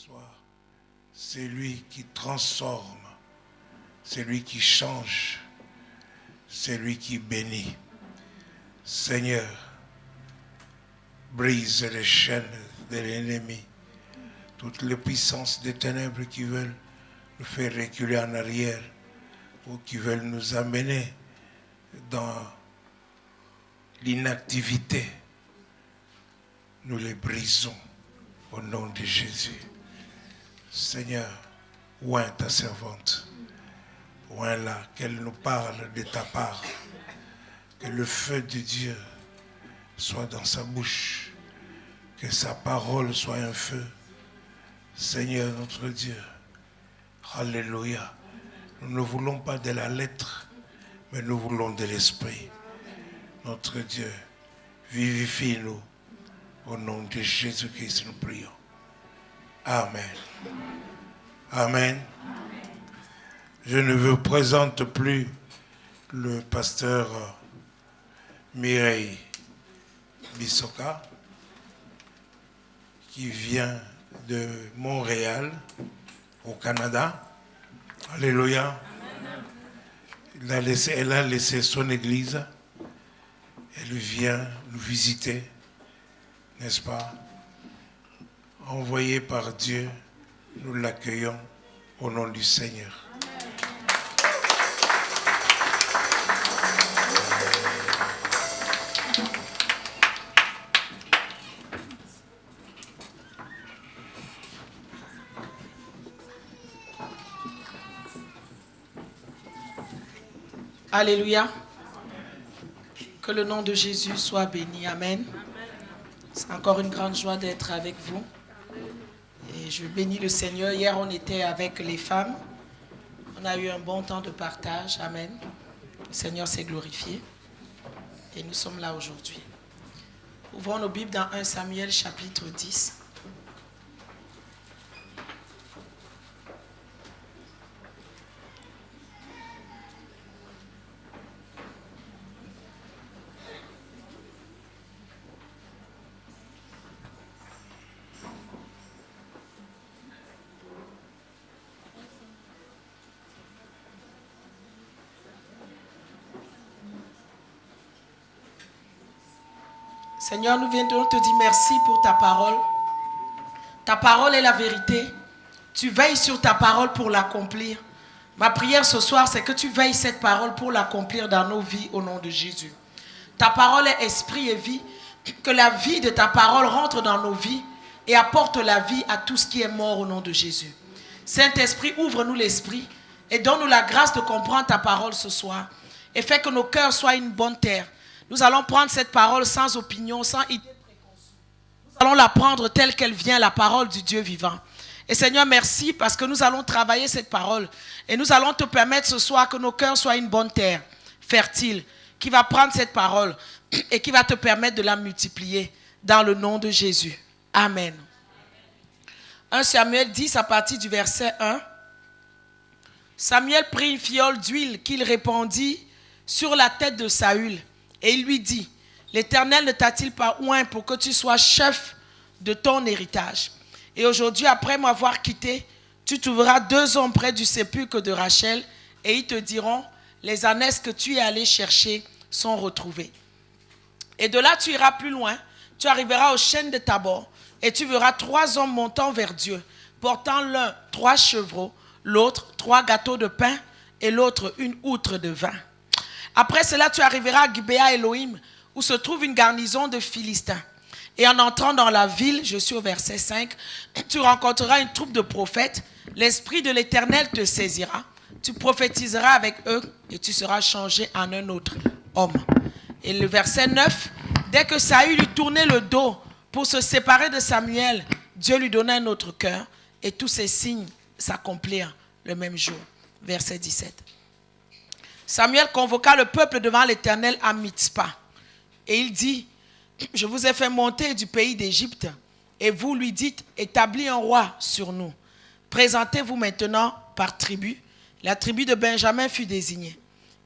soit celui qui transforme, celui qui change, celui qui bénit. Seigneur, brise les chaînes de l'ennemi, toutes les puissances des ténèbres qui veulent nous faire reculer en arrière ou qui veulent nous amener dans l'inactivité. Nous les brisons au nom de Jésus. Seigneur, oins ta servante, oins-la, qu'elle nous parle de ta part, que le feu de Dieu soit dans sa bouche, que sa parole soit un feu. Seigneur notre Dieu, alléluia. Nous ne voulons pas de la lettre, mais nous voulons de l'esprit. Notre Dieu, vivifie-nous. Au nom de Jésus-Christ, nous prions. Amen. Amen. Je ne vous présente plus le pasteur Mireille Bissoka, qui vient de Montréal, au Canada. Alléluia. Elle a laissé son église. Elle vient nous visiter, n'est-ce pas? Envoyée par Dieu, nous l'accueillons au nom du Seigneur. Alléluia. Que le nom de Jésus soit béni. Amen. C'est encore une grande joie d'être avec vous. Et je bénis le Seigneur. Hier, on était avec les femmes. On a eu un bon temps de partage. Amen. Le Seigneur s'est glorifié. Et nous sommes là aujourd'hui. Ouvrons nos Bibles dans 1 Samuel chapitre 10. Seigneur, nous venons te dire merci pour ta parole. Ta parole est la vérité. Tu veilles sur ta parole pour l'accomplir. Ma prière ce soir, c'est que tu veilles cette parole pour l'accomplir dans nos vies au nom de Jésus. Ta parole est esprit et vie. Que la vie de ta parole rentre dans nos vies et apporte la vie à tout ce qui est mort au nom de Jésus. Saint-Esprit, ouvre-nous l'esprit et donne-nous la grâce de comprendre ta parole ce soir et fais que nos cœurs soient une bonne terre. Nous allons prendre cette parole sans opinion, sans idée préconçue. Nous allons la prendre telle qu'elle vient, la parole du Dieu vivant. Et Seigneur, merci parce que nous allons travailler cette parole. Et nous allons te permettre ce soir que nos cœurs soient une bonne terre, fertile, qui va prendre cette parole et qui va te permettre de la multiplier dans le nom de Jésus. Amen. 1 Samuel 10 à partir du verset 1. Samuel prit une fiole d'huile qu'il répandit sur la tête de Saül. Et il lui dit, l'Éternel ne t'a-t-il pas oint pour que tu sois chef de ton héritage? Et aujourd'hui, après m'avoir quitté, tu trouveras 2 hommes près du sépulcre de Rachel, et ils te diront, les ânesses que tu es allé chercher sont retrouvées. Et de là, tu iras plus loin, tu arriveras aux chênes de Tabor, et tu verras 3 hommes montant vers Dieu, portant l'un 3 chevreaux, l'autre 3 gâteaux de pain, et l'autre une outre de vin. Après cela, tu arriveras à Gibéa Elohim, où se trouve une garnison de Philistins. Et en entrant dans la ville, je suis au verset 5, tu rencontreras une troupe de prophètes. L'Esprit de l'Éternel te saisira. Tu prophétiseras avec eux et tu seras changé en un autre homme. Et le verset 9, dès que Saül lui tournait le dos pour se séparer de Samuel, Dieu lui donna un autre cœur et tous ces signes s'accomplirent le même jour. Verset 17. Samuel convoqua le peuple devant l'Éternel à Mitzpah. Et il dit, je vous ai fait monter du pays d'Égypte. Et vous lui dites, établis un roi sur nous. Présentez-vous maintenant par tribu. La tribu de Benjamin fut désignée.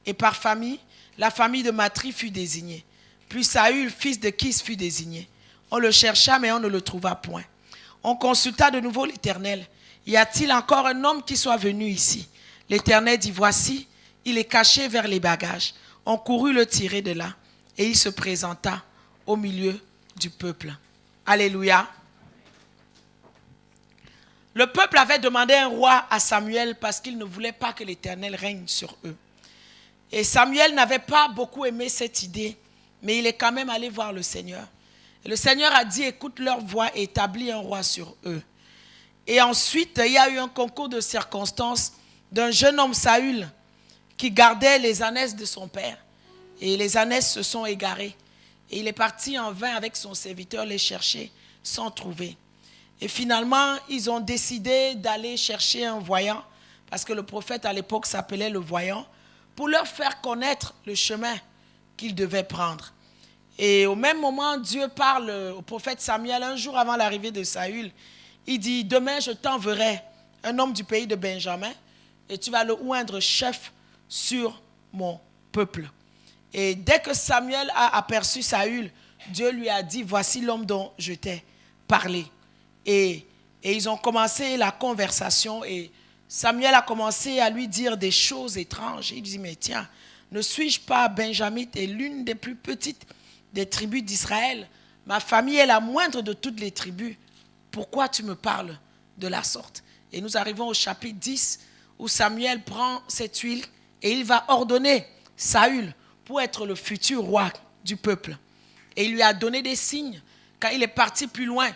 Et par famille, la famille de Matri fut désignée. Puis Saül, fils de Kis, fut désigné. On le chercha, mais on ne le trouva point. On consulta de nouveau l'Éternel. Y a-t-il encore un homme qui soit venu ici? L'Éternel dit, voici, il est caché vers les bagages. On courut le tirer de là et il se présenta au milieu du peuple. Alléluia. Le peuple avait demandé un roi à Samuel parce qu'il ne voulait pas que l'Éternel règne sur eux. Et Samuel n'avait pas beaucoup aimé cette idée, mais il est quand même allé voir le Seigneur. Et le Seigneur a dit, écoute leur voix et établis un roi sur eux. Et ensuite, il y a eu un concours de circonstances d'un jeune homme, Saül, qui gardait les ânesses de son père. Et les ânesses se sont égarées. Et il est parti en vain avec son serviteur les chercher sans trouver. Et finalement, ils ont décidé d'aller chercher un voyant, parce que le prophète à l'époque s'appelait le voyant, pour leur faire connaître le chemin qu'ils devaient prendre. Et au même moment, Dieu parle au prophète Samuel un jour avant l'arrivée de Saül. Il dit, demain je t'enverrai un homme du pays de Benjamin et tu vas le oindre chef sur mon peuple. Et dès que Samuel a aperçu Saül, Dieu lui a dit, voici l'homme dont je t'ai parlé. Et ils ont commencé la conversation et Samuel a commencé à lui dire des choses étranges. Il dit, mais tiens, ne suis-je pas benjamite et l'une des plus petites des tribus d'Israël? Ma famille est la moindre de toutes les tribus. Pourquoi tu me parles de la sorte? Et nous arrivons au chapitre 10 où Samuel prend cette huile et il va ordonner Saül pour être le futur roi du peuple. Et il lui a donné des signes. Quand il est parti plus loin,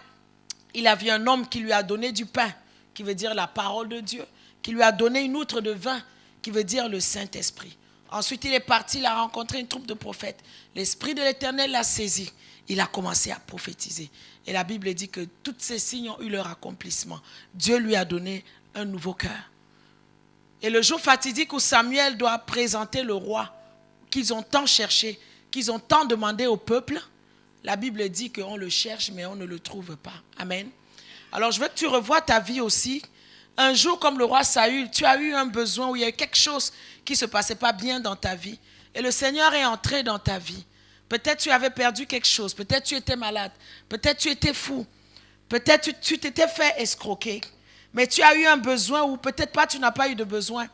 il a vu un homme qui lui a donné du pain, qui veut dire la parole de Dieu, qui lui a donné une outre de vin, qui veut dire le Saint-Esprit. Ensuite, il est parti, il a rencontré une troupe de prophètes. L'Esprit de l'Éternel l'a saisi. Il a commencé à prophétiser. Et la Bible dit que tous ces signes ont eu leur accomplissement. Dieu lui a donné un nouveau cœur. Et le jour fatidique où Samuel doit présenter le roi, qu'ils ont tant cherché, qu'ils ont tant demandé au peuple, la Bible dit qu'on le cherche, mais on ne le trouve pas. Amen. Alors, je veux que tu revoies ta vie aussi. Un jour, comme le roi Saül, tu as eu un besoin où il y a eu quelque chose qui ne se passait pas bien dans ta vie. Et le Seigneur est entré dans ta vie. Peut-être tu avais perdu quelque chose. Peut-être tu étais malade. Peut-être tu étais fou. Peut-être tu t'étais fait escroquer. Mais tu as eu un besoin ou peut-être pas, tu n'as pas eu de besoin.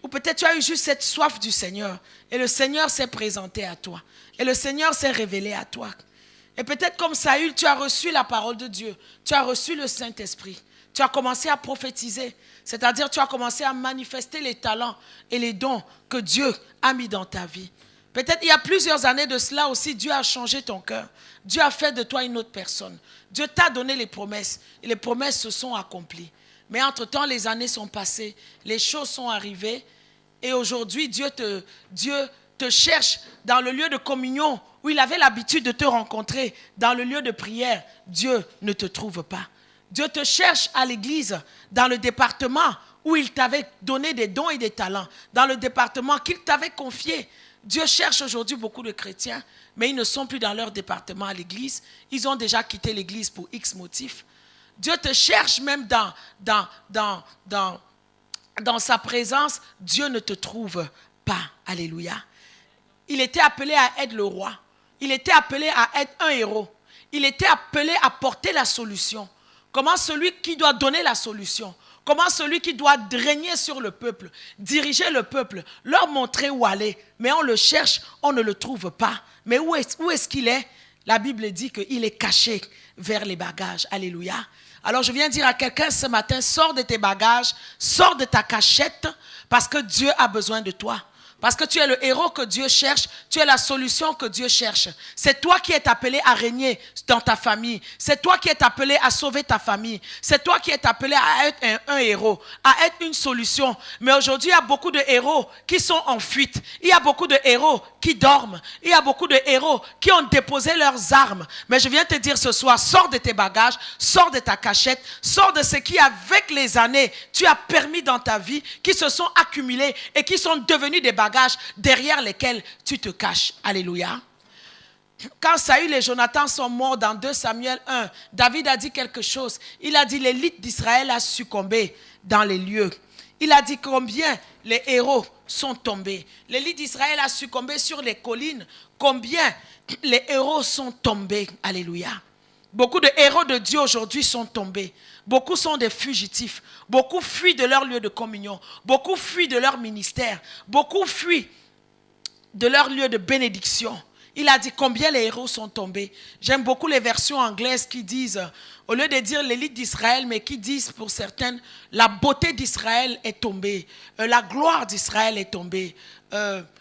Ou peut-être tu as eu juste cette soif du Seigneur. Et le Seigneur s'est présenté à toi. Et le Seigneur s'est révélé à toi. Et peut-être comme Saül, tu as reçu la parole de Dieu. Tu as reçu le Saint-Esprit. Tu as commencé à prophétiser. C'est-à-dire tu as commencé à manifester les talents et les dons que Dieu a mis dans ta vie. Peut-être il y a plusieurs années de cela aussi, Dieu a changé ton cœur. Dieu a fait de toi une autre personne. Dieu t'a donné les promesses. Et les promesses se sont accomplies. Mais entre-temps, les années sont passées. Les choses sont arrivées. Et aujourd'hui, Dieu te cherche dans le lieu de communion où il avait l'habitude de te rencontrer. Dans le lieu de prière, Dieu ne te trouve pas. Dieu te cherche à l'église, dans le département où il t'avait donné des dons et des talents, dans le département qu'il t'avait confié. Dieu cherche aujourd'hui beaucoup de chrétiens, mais ils ne sont plus dans leur département à l'église. Ils ont déjà quitté l'église pour X motifs. Dieu te cherche même dans sa présence. Dieu ne te trouve pas. Alléluia. Il était appelé à être le roi. Il était appelé à être un héros. Il était appelé à porter la solution. Comment celui qui doit donner la solution, comment celui qui doit régner sur le peuple, diriger le peuple, leur montrer où aller. Mais on le cherche, on ne le trouve pas. Mais où est-ce qu'il est? La Bible dit qu'il est caché vers les bagages. Alléluia. Alors je viens dire à quelqu'un ce matin, sors de tes bagages, sors de ta cachette, parce que Dieu a besoin de toi. Parce que tu es le héros que Dieu cherche, tu es la solution que Dieu cherche. C'est toi qui es appelé à régner dans ta famille. C'est toi qui es appelé à sauver ta famille. C'est toi qui es appelé à être un héros, à être une solution. Mais aujourd'hui, il y a beaucoup de héros qui sont en fuite. Il y a beaucoup de héros qui dorment. Il y a beaucoup de héros qui ont déposé leurs armes. Mais je viens te dire ce soir, sors de tes bagages, sors de ta cachette, sors de ce qui, avec les années, tu as permis dans ta vie, qui se sont accumulés et qui sont devenus des bagages derrière lesquels tu te caches. Alléluia. Quand Saül et Jonathan sont morts dans 2 Samuel 1, David a dit quelque chose. Il a dit l'élite d'Israël a succombé dans les lieux. Il a dit combien les héros sont tombés. L'élite d'Israël a succombé sur les collines. Combien les héros sont tombés. Alléluia. Beaucoup de héros de Dieu aujourd'hui sont tombés. Beaucoup sont des fugitifs. Beaucoup fuient de leur lieu de communion. Beaucoup fuient de leur ministère. Beaucoup fuient de leur lieu de bénédiction. Il a dit combien les héros sont tombés. J'aime beaucoup les versions anglaises qui disent, au lieu de dire l'élite d'Israël, mais qui disent pour certaines, la beauté d'Israël est tombée, la gloire d'Israël est tombée,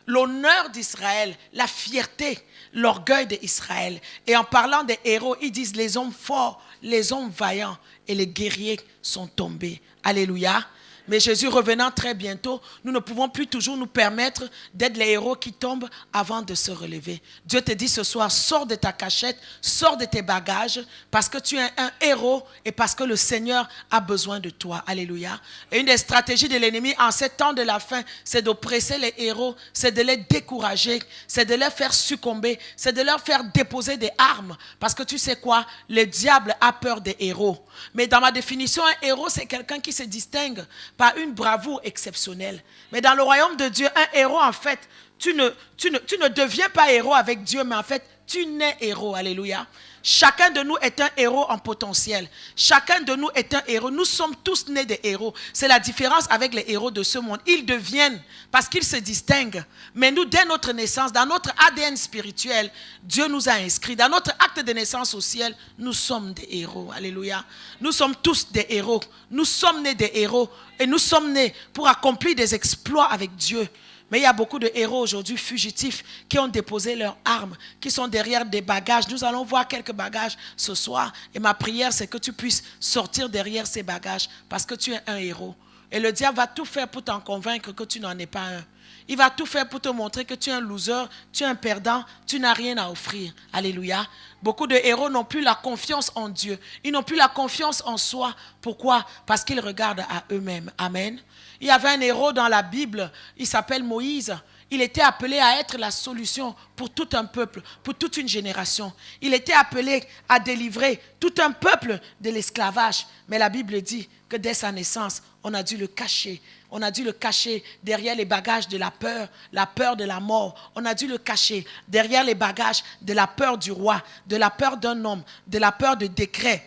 l'honneur d'Israël, la fierté, l'orgueil d'Israël. Et en parlant des héros, ils disent les hommes forts, les hommes vaillants et les guerriers sont tombés. Alléluia. Mais Jésus revenant très bientôt, nous ne pouvons plus toujours nous permettre d'être les héros qui tombent avant de se relever. Dieu te dit ce soir, sors de ta cachette, sors de tes bagages, parce que tu es un héros et parce que le Seigneur a besoin de toi. Alléluia. Et une des stratégies de l'ennemi en ces temps de la fin, c'est d'oppresser les héros, c'est de les décourager, c'est de les faire succomber, c'est de leur faire déposer des armes. Parce que tu sais quoi? Le diable a peur des héros. Mais dans ma définition, un héros, c'est quelqu'un qui se distingue par une bravoure exceptionnelle. Mais dans le royaume de Dieu, un héros, en fait, tu ne deviens pas héros avec Dieu, mais en fait, tu nais héros. Alléluia. Chacun de nous est un héros en potentiel. Chacun de nous est un héros. Nous sommes tous nés des héros. C'est la différence avec les héros de ce monde. Ils deviennent parce qu'ils se distinguent. Mais nous, dès notre naissance, dans notre ADN spirituel, Dieu nous a inscrits. Dans notre acte de naissance au ciel, nous sommes des héros. Alléluia. Nous sommes tous des héros. Nous sommes nés des héros. Et nous sommes nés pour accomplir des exploits avec Dieu. Mais il y a beaucoup de héros aujourd'hui fugitifs qui ont déposé leurs armes, qui sont derrière des bagages. Nous allons voir quelques bagages ce soir. Et ma prière, c'est que tu puisses sortir derrière ces bagages parce que tu es un héros. Et le diable va tout faire pour t'en convaincre que tu n'en es pas un. Il va tout faire pour te montrer que tu es un loser, tu es un perdant, tu n'as rien à offrir. Alléluia. Beaucoup de héros n'ont plus la confiance en Dieu. Ils n'ont plus la confiance en soi. Pourquoi? Parce qu'ils regardent à eux-mêmes. Amen. Il y avait un héros dans la Bible, il s'appelle Moïse. Il était appelé à être la solution pour tout un peuple, pour toute une génération. Il était appelé à délivrer tout un peuple de l'esclavage. Mais la Bible dit que dès sa naissance, on a dû le cacher. On a dû le cacher derrière les bagages de la peur de la mort. On a dû le cacher derrière les bagages de la peur du roi, de la peur d'un homme, de la peur de décret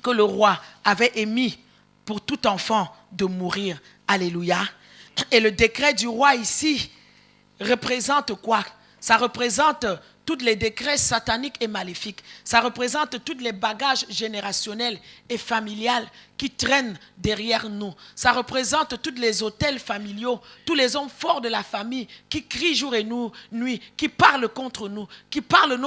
que le roi avait émis pour tout enfant de mourir. Alléluia. Et le décret du roi ici représente quoi? Ça représente tous les décrets sataniques et maléfiques. Ça représente tous les bagages générationnels et familiales qui traînent derrière nous. Ça représente tous les autels familiaux, tous les hommes forts de la famille qui crient jour et nuit, qui parlent contre nous, qui parlent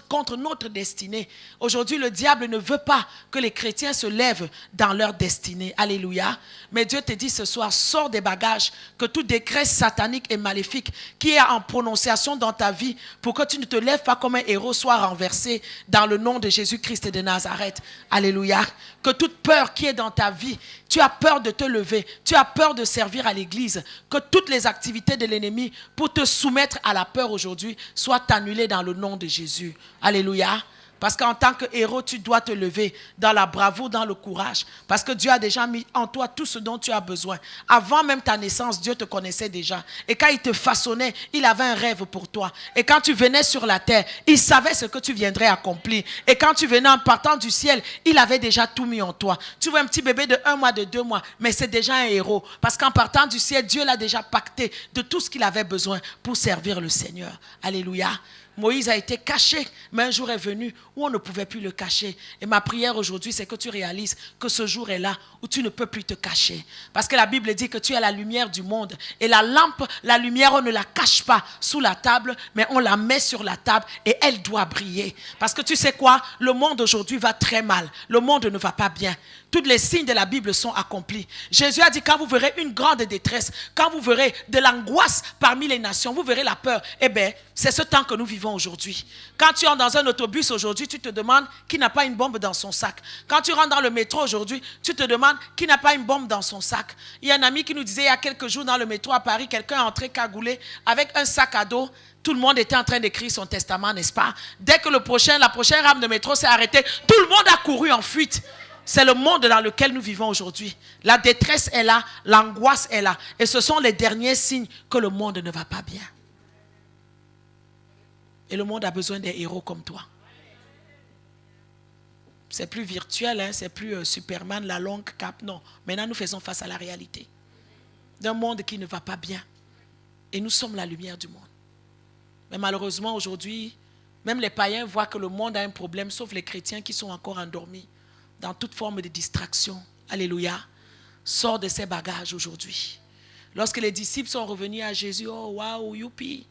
contre notre destinée. Aujourd'hui, le diable ne veut pas que les chrétiens se lèvent dans leur destinée. Alléluia. Mais Dieu te dit ce soir, sors des bagages, que tout décret satanique et maléfique qui est en prononciation dans ta vie, pour que tu ne te lèves pas comme un héros, soit renversé dans le nom de Jésus-Christ de Nazareth. Alléluia. Que toute peur qui est dans ta vie, tu as peur de te lever, tu as peur de servir à l'église, que toutes les activités de l'ennemi pour te soumettre à la peur aujourd'hui soient annulées dans le nom de Jésus. Alléluia. Parce qu'en tant que héros, tu dois te lever dans la bravoure, dans le courage. Parce que Dieu a déjà mis en toi tout ce dont tu as besoin. Avant même ta naissance, Dieu te connaissait déjà. Et quand il te façonnait, il avait un rêve pour toi. Et quand tu venais sur la terre, il savait ce que tu viendrais accomplir. Et quand tu venais en partant du ciel, il avait déjà tout mis en toi. Tu vois un petit bébé de 1 mois, de 2 mois, mais c'est déjà un héros. Parce qu'en partant du ciel, Dieu l'a déjà pacté de tout ce qu'il avait besoin pour servir le Seigneur. Alléluia. Moïse a été caché, mais un jour est venu où on ne pouvait plus le cacher. Et ma prière aujourd'hui, c'est que tu réalises que ce jour est là où tu ne peux plus te cacher. Parce que la Bible dit que tu es la lumière du monde. Et la lampe, la lumière, on ne la cache pas sous la table, mais on la met sur la table et elle doit briller. Parce que tu sais quoi? Le monde aujourd'hui va très mal. Le monde ne va pas bien. Tous les signes de la Bible sont accomplis. Jésus a dit, quand vous verrez une grande détresse, quand vous verrez de l'angoisse parmi les nations, vous verrez la peur. Eh bien, c'est ce temps que nous vivons aujourd'hui. Quand tu entres dans un autobus aujourd'hui, tu te demandes qui n'a pas une bombe dans son sac. Quand tu rentres dans le métro aujourd'hui, tu te demandes qui n'a pas une bombe dans son sac. Il y a un ami qui nous disait il y a quelques jours dans le métro à Paris, quelqu'un est entré cagoulé avec un sac à dos. Tout le monde était en train d'écrire son testament, n'est-ce pas? Dès que la prochaine rame de métro s'est arrêtée, tout le monde a couru en fuite. C'est le monde dans lequel nous vivons aujourd'hui. La détresse est là, l'angoisse est là. Et ce sont les derniers signes que le monde ne va pas bien. Et le monde a besoin des héros comme toi. C'est plus virtuel, hein, c'est plus Superman, la longue cape. Non, maintenant nous faisons face à la réalité d'un monde qui ne va pas bien. Et nous sommes la lumière du monde. Mais malheureusement, aujourd'hui, même les païens voient que le monde a un problème, sauf les chrétiens qui sont encore endormis dans toute forme de distraction. Alléluia. Sors de ces bagages aujourd'hui. Lorsque les disciples sont revenus à Jésus, oh waouh, youpi,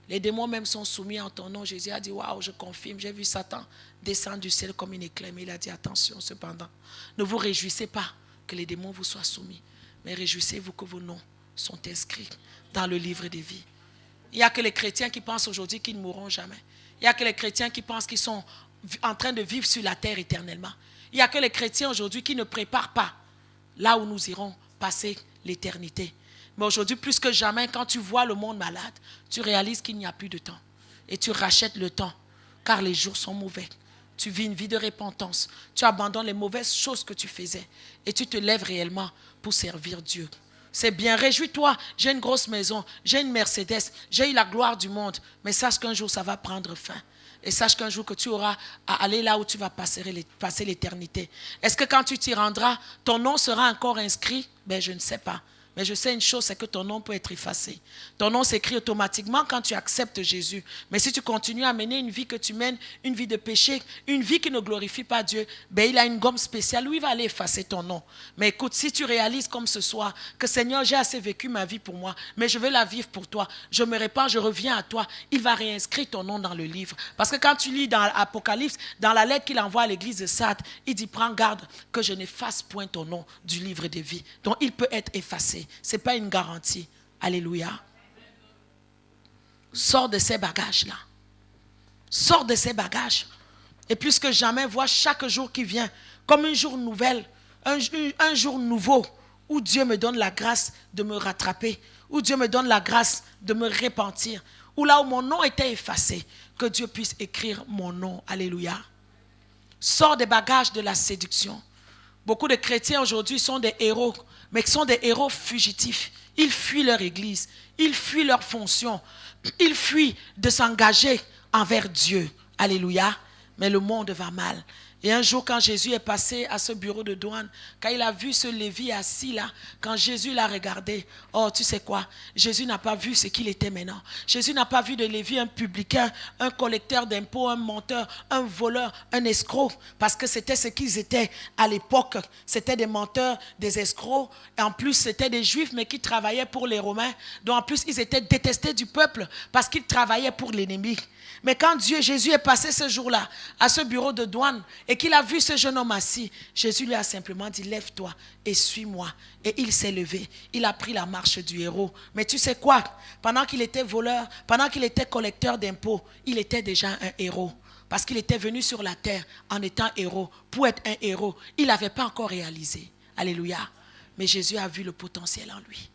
les démons même sont soumis en ton nom. Jésus a dit, waouh, je confirme, j'ai vu Satan descendre du ciel comme une éclair. Mais il a dit, attention cependant, ne vous réjouissez pas que les démons vous soient soumis, mais réjouissez-vous que vos noms sont inscrits dans le livre des vies. Il n'y a que les chrétiens qui pensent aujourd'hui qu'ils ne mourront jamais. Il n'y a que les chrétiens qui pensent qu'ils sont en train de vivre sur la terre éternellement. Il n'y a que les chrétiens aujourd'hui qui ne préparent pas là où nous irons passer l'éternité. Mais aujourd'hui, plus que jamais, quand tu vois le monde malade, tu réalises qu'il n'y a plus de temps. Et tu rachètes le temps, car les jours sont mauvais. Tu vis une vie de repentance. Tu abandonnes les mauvaises choses que tu faisais. Et tu te lèves réellement pour servir Dieu. C'est bien, réjouis-toi, j'ai une grosse maison, j'ai une Mercedes, j'ai eu la gloire du monde. Mais sache qu'un jour, ça va prendre fin. Et sache qu'un jour que tu auras à aller là où tu vas passer l'éternité. Est-ce que quand tu t'y rendras, ton nom sera encore inscrit? Ben, je ne sais pas. Mais je sais une chose, c'est que ton nom peut être effacé. Ton nom s'écrit automatiquement quand tu acceptes Jésus. Mais si tu continues à mener une vie que tu mènes, une vie de péché, une vie qui ne glorifie pas Dieu, ben il a une gomme spéciale où il va aller effacer ton nom. Mais écoute, si tu réalises comme ce soir que Seigneur, j'ai assez vécu ma vie pour moi, mais je veux la vivre pour toi, je me répands, je reviens à toi, il va réinscrire ton nom dans le livre. Parce que quand tu lis dans l'Apocalypse, dans la lettre qu'il envoie à l'église de Sardes, il dit, prends garde que je n'efface point ton nom du livre de vie. Donc il peut être effacé. Ce n'est pas une garantie. Alléluia. Sors de ces bagages-là. Sors de ces bagages. Et plus que jamais, vois chaque jour qui vient comme un jour nouvel, un jour nouveau, où Dieu me donne la grâce de me rattraper, où Dieu me donne la grâce de me repentir, où là où mon nom était effacé, que Dieu puisse écrire mon nom. Alléluia. Sors des bagages de la séduction. Beaucoup de chrétiens aujourd'hui sont des héros, mais qui sont des héros fugitifs. Ils fuient leur église, ils fuient leur fonction, ils fuient de s'engager envers Dieu. Alléluia. Mais le monde va mal. Et un jour, quand Jésus est passé à ce bureau de douane, quand il a vu ce Lévi assis là, quand Jésus l'a regardé, oh, tu sais quoi, Jésus n'a pas vu ce qu'il était maintenant. Jésus n'a pas vu de Lévi un publicain, un collecteur d'impôts, un menteur, un voleur, un escroc, parce que c'était ce qu'ils étaient à l'époque. C'était des menteurs, des escrocs, et en plus, c'était des Juifs, mais qui travaillaient pour les Romains. Donc en plus, ils étaient détestés du peuple, parce qu'ils travaillaient pour l'ennemi. Mais quand Jésus est passé ce jour-là à ce bureau de douane et qu'il a vu ce jeune homme assis, Jésus lui a simplement dit, lève-toi et suis-moi. Et il s'est levé. Il a pris la marche du héros. Mais tu sais quoi? Pendant qu'il était voleur, pendant qu'il était collecteur d'impôts, il était déjà un héros. Parce qu'il était venu sur la terre en étant héros. Pour être un héros, il n'avait pas encore réalisé. Alléluia. Mais Jésus a vu le potentiel en lui.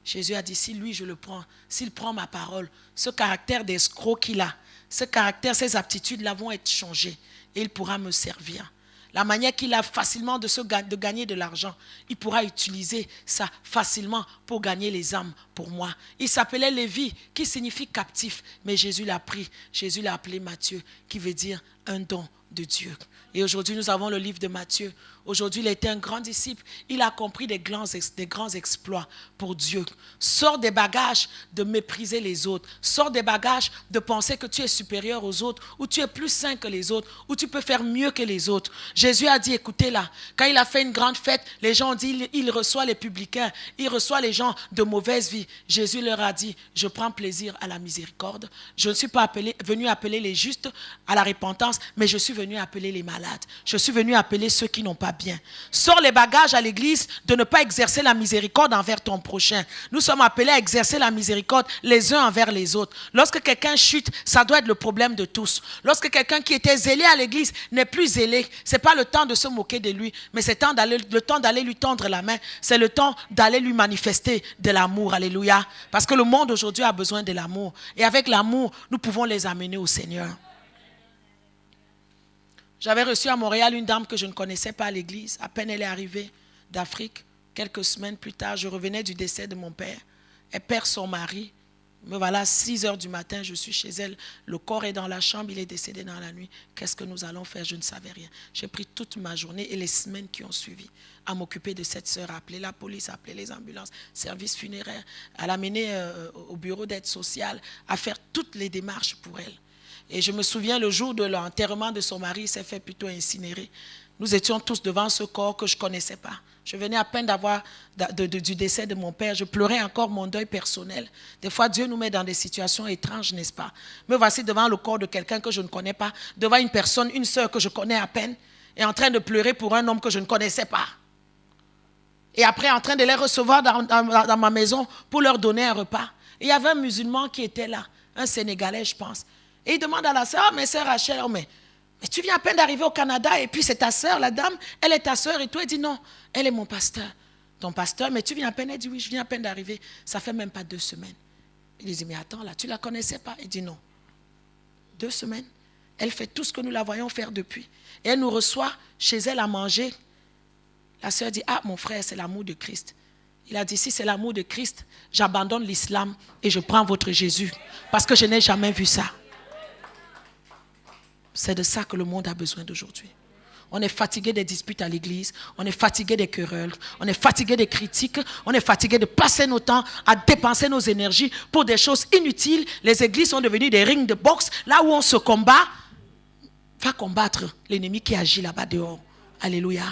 Jésus a dit, si lui je le prends, s'il prend ma parole, ce caractère d'escroc qu'il a, ce caractère, ces aptitudes-là vont être changées et il pourra me servir. La manière qu'il a facilement de gagner de l'argent, il pourra utiliser ça facilement pour gagner les âmes pour moi. Il s'appelait Lévi, qui signifie captif, mais Jésus l'a pris. Jésus l'a appelé Matthieu, qui veut dire un don de Dieu. Et aujourd'hui, nous avons le livre de Matthieu. Aujourd'hui, il était un grand disciple. Il a compris des grands exploits pour Dieu. Sors des bagages de mépriser les autres. Sors des bagages de penser que tu es supérieur aux autres, ou tu es plus saint que les autres, ou tu peux faire mieux que les autres. Jésus a dit, écoutez là, quand il a fait une grande fête, les gens ont dit, il reçoit les publicains, il reçoit les gens de mauvaise vie. Jésus leur a dit, je prends plaisir à la miséricorde. Je ne suis pas venu appeler les justes à la repentance, mais je suis venu appeler les malades. Je suis venu appeler ceux qui n'ont pas bien. Sors les bagages à l'église de ne pas exercer la miséricorde envers ton prochain. Nous sommes appelés à exercer la miséricorde les uns envers les autres. Lorsque quelqu'un chute, ça doit être le problème de tous. Lorsque quelqu'un qui était zélé à l'église n'est plus zélé, ce n'est pas le temps de se moquer de lui, mais c'est le temps d'aller lui tendre la main. C'est le temps d'aller lui manifester de l'amour. Alléluia. Parce que le monde aujourd'hui a besoin de l'amour. Et avec l'amour, nous pouvons les amener au Seigneur. J'avais reçu à Montréal une dame que je ne connaissais pas à l'église. À peine elle est arrivée d'Afrique. Quelques semaines plus tard, je revenais du décès de mon père. Elle perd son mari Mais voilà, 6 heures du matin, je suis chez elle. Le corps est dans la chambre, il est décédé dans la nuit. Qu'est-ce que nous allons faire? Je ne savais rien. J'ai pris toute ma journée et les semaines qui ont suivi à m'occuper de cette sœur, à appeler la police, à appeler les ambulances, service funéraire, à l'amener au bureau d'aide sociale, à faire toutes les démarches pour elle. Et je me souviens, le jour de l'enterrement de son mari, il s'est fait plutôt incinérer. Nous étions tous devant ce corps que je ne connaissais pas. Je venais à peine du décès de mon père. Je pleurais encore mon deuil personnel. Des fois, Dieu nous met dans des situations étranges, n'est-ce pas? Me voici devant le corps de quelqu'un que je ne connais pas, devant une personne, une sœur que je connais à peine, et en train de pleurer pour un homme que je ne connaissais pas. Et après, en train de les recevoir dans ma maison pour leur donner un repas. Et il y avait un musulman qui était là, un Sénégalais, je pense. Et il demande à la sœur, mais sœur Rachel, mais tu viens à peine d'arriver au Canada et puis c'est ta sœur, la dame, elle est ta sœur et tout. Elle dit non, elle est mon pasteur. Ton pasteur, mais tu viens à peine? Elle dit oui, je viens à peine d'arriver. Ça fait même pas 2 semaines. Il dit mais attends là, tu la connaissais pas? Elle dit non. 2 semaines. Elle fait tout ce que nous la voyons faire depuis. Et elle nous reçoit chez elle à manger. La sœur dit ah mon frère, c'est l'amour de Christ. Il a dit si c'est l'amour de Christ, j'abandonne l'islam et je prends votre Jésus. Parce que je n'ai jamais vu ça. C'est de ça que le monde a besoin d'aujourd'hui. On est fatigué des disputes à l'église, on est fatigué des querelles, on est fatigué des critiques, on est fatigué de passer nos temps à dépenser nos énergies pour des choses inutiles. Les églises sont devenues des rings de boxe, là où on se combat. Va combattre l'ennemi qui agit là-bas dehors. Alléluia.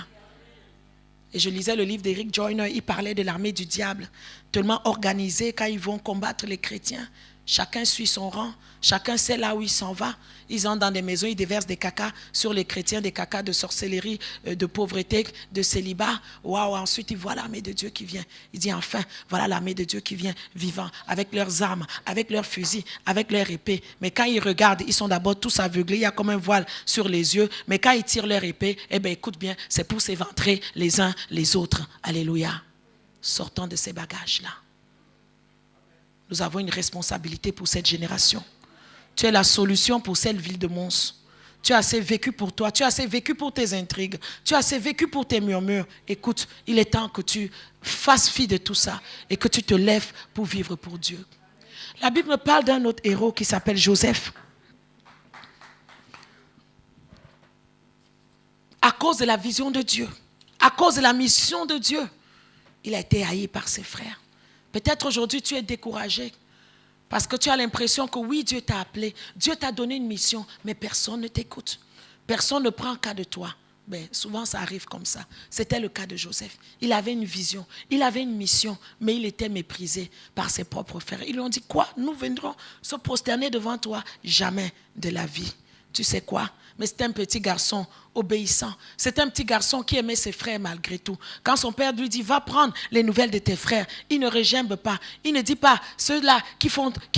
Et je lisais le livre d'Eric Joyner, il parlait de l'armée du diable, tellement organisée quand ils vont combattre les chrétiens. Chacun suit son rang, chacun sait là où il s'en va. Ils entrent dans des maisons, ils déversent des cacas sur les chrétiens, des cacas de sorcellerie, de pauvreté, de célibat. Waouh, ensuite ils voient l'armée de Dieu qui vient. Il dit enfin, voilà l'armée de Dieu qui vient vivant, avec leurs armes, avec leurs fusils, avec leurs épées. Mais quand ils regardent, ils sont d'abord tous aveuglés, il y a comme un voile sur les yeux. Mais quand ils tirent leur épée, eh bien écoute bien, c'est pour s'éventrer les uns les autres. Alléluia. Sortons de ces bagages-là. Nous avons une responsabilité pour cette génération. Tu es la solution pour cette ville de Mons. Tu as assez vécu pour toi. Tu as assez vécu pour tes intrigues. Tu as assez vécu pour tes murmures. Écoute, il est temps que tu fasses fi de tout ça et que tu te lèves pour vivre pour Dieu. La Bible me parle d'un autre héros qui s'appelle Joseph. À cause de la vision de Dieu, à cause de la mission de Dieu, il a été haï par ses frères. Peut-être aujourd'hui tu es découragé parce que tu as l'impression que oui, Dieu t'a appelé, Dieu t'a donné une mission, mais personne ne t'écoute. Personne ne prend cas de toi. Ben, souvent ça arrive comme ça. C'était le cas de Joseph. Il avait une vision, il avait une mission, mais il était méprisé par ses propres frères. Ils lui ont dit quoi? Nous viendrons se prosterner devant toi? Jamais de la vie. Tu sais quoi? Mais c'était un petit garçon obéissant. C'était un petit garçon qui aimait ses frères malgré tout. Quand son père lui dit, va prendre les nouvelles de tes frères, il ne régimbe pas. Il ne dit pas, ceux-là qui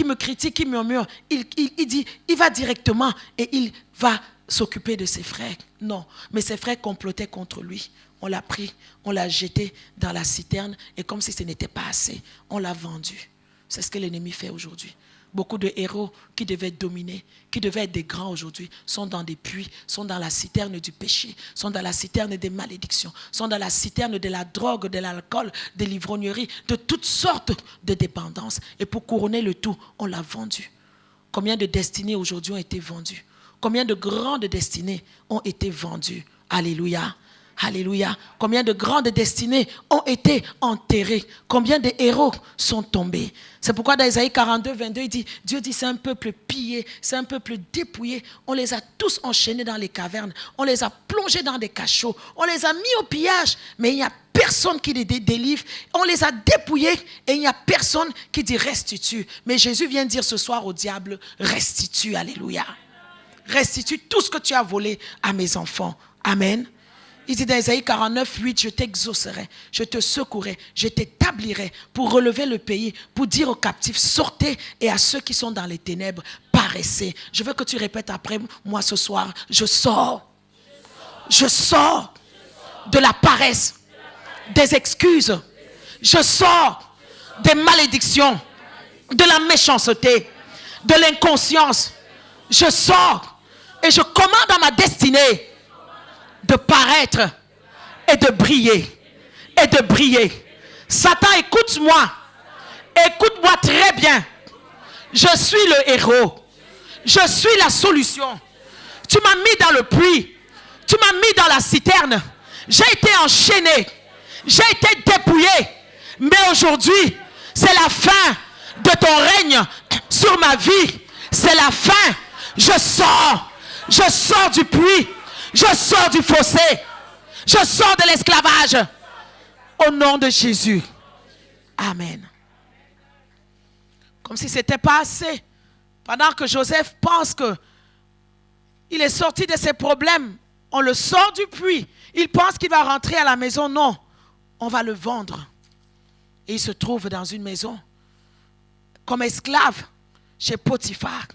me critiquent, qui murmurent. Il dit, il va directement et il va s'occuper de ses frères. Non, mais ses frères complotaient contre lui. On l'a pris, on l'a jeté dans la citerne et comme si ce n'était pas assez, on l'a vendu. C'est ce que l'ennemi fait aujourd'hui. Beaucoup de héros qui devaient dominer, qui devaient être des grands aujourd'hui, sont dans des puits, sont dans la citerne du péché, sont dans la citerne des malédictions, sont dans la citerne de la drogue, de l'alcool, de l'ivrognerie, de toutes sortes de dépendances. Et pour couronner le tout, on l'a vendu. Combien de destinées aujourd'hui ont été vendues? Combien de grandes destinées ont été vendues? Alléluia. Alléluia. Combien de grandes destinées ont été enterrées? Combien de héros sont tombés? C'est pourquoi dans Isaïe 42, 22, il dit, Dieu dit, c'est un peuple pillé, c'est un peuple dépouillé. On les a tous enchaînés dans les cavernes. On les a plongés dans des cachots. On les a mis au pillage. Mais il n'y a personne qui les délivre. On les a dépouillés et il n'y a personne qui dit restitue. Mais Jésus vient dire ce soir au diable, restitue. Alléluia. Restitue tout ce que tu as volé à mes enfants. Amen. Il dit dans Isaïe 49, 8, je t'exaucerai, je te secouerai, je t'établirai pour relever le pays, pour dire aux captifs, sortez, et à ceux qui sont dans les ténèbres, paraissez. Je veux que tu répètes après moi ce soir, je sors de la paresse, des excuses, je sors des malédictions, de la méchanceté, de l'inconscience. Je sors et je commande à ma destinée de paraître et de briller. Et de briller. Satan, écoute-moi. Écoute-moi très bien. Je suis le héros. Je suis la solution. Tu m'as mis dans le puits. Tu m'as mis dans la citerne. J'ai été enchaîné. J'ai été dépouillé. Mais aujourd'hui, c'est la fin de ton règne sur ma vie. C'est la fin. Je sors. Je sors du puits. Je sors du fossé. Je sors de l'esclavage. Au nom de Jésus. Amen. Comme si ce n'était pas assez. Pendant que Joseph pense que il est sorti de ses problèmes, on le sort du puits. Il pense qu'il va rentrer à la maison. Non, on va le vendre. Et il se trouve dans une maison comme esclave chez Potiphar.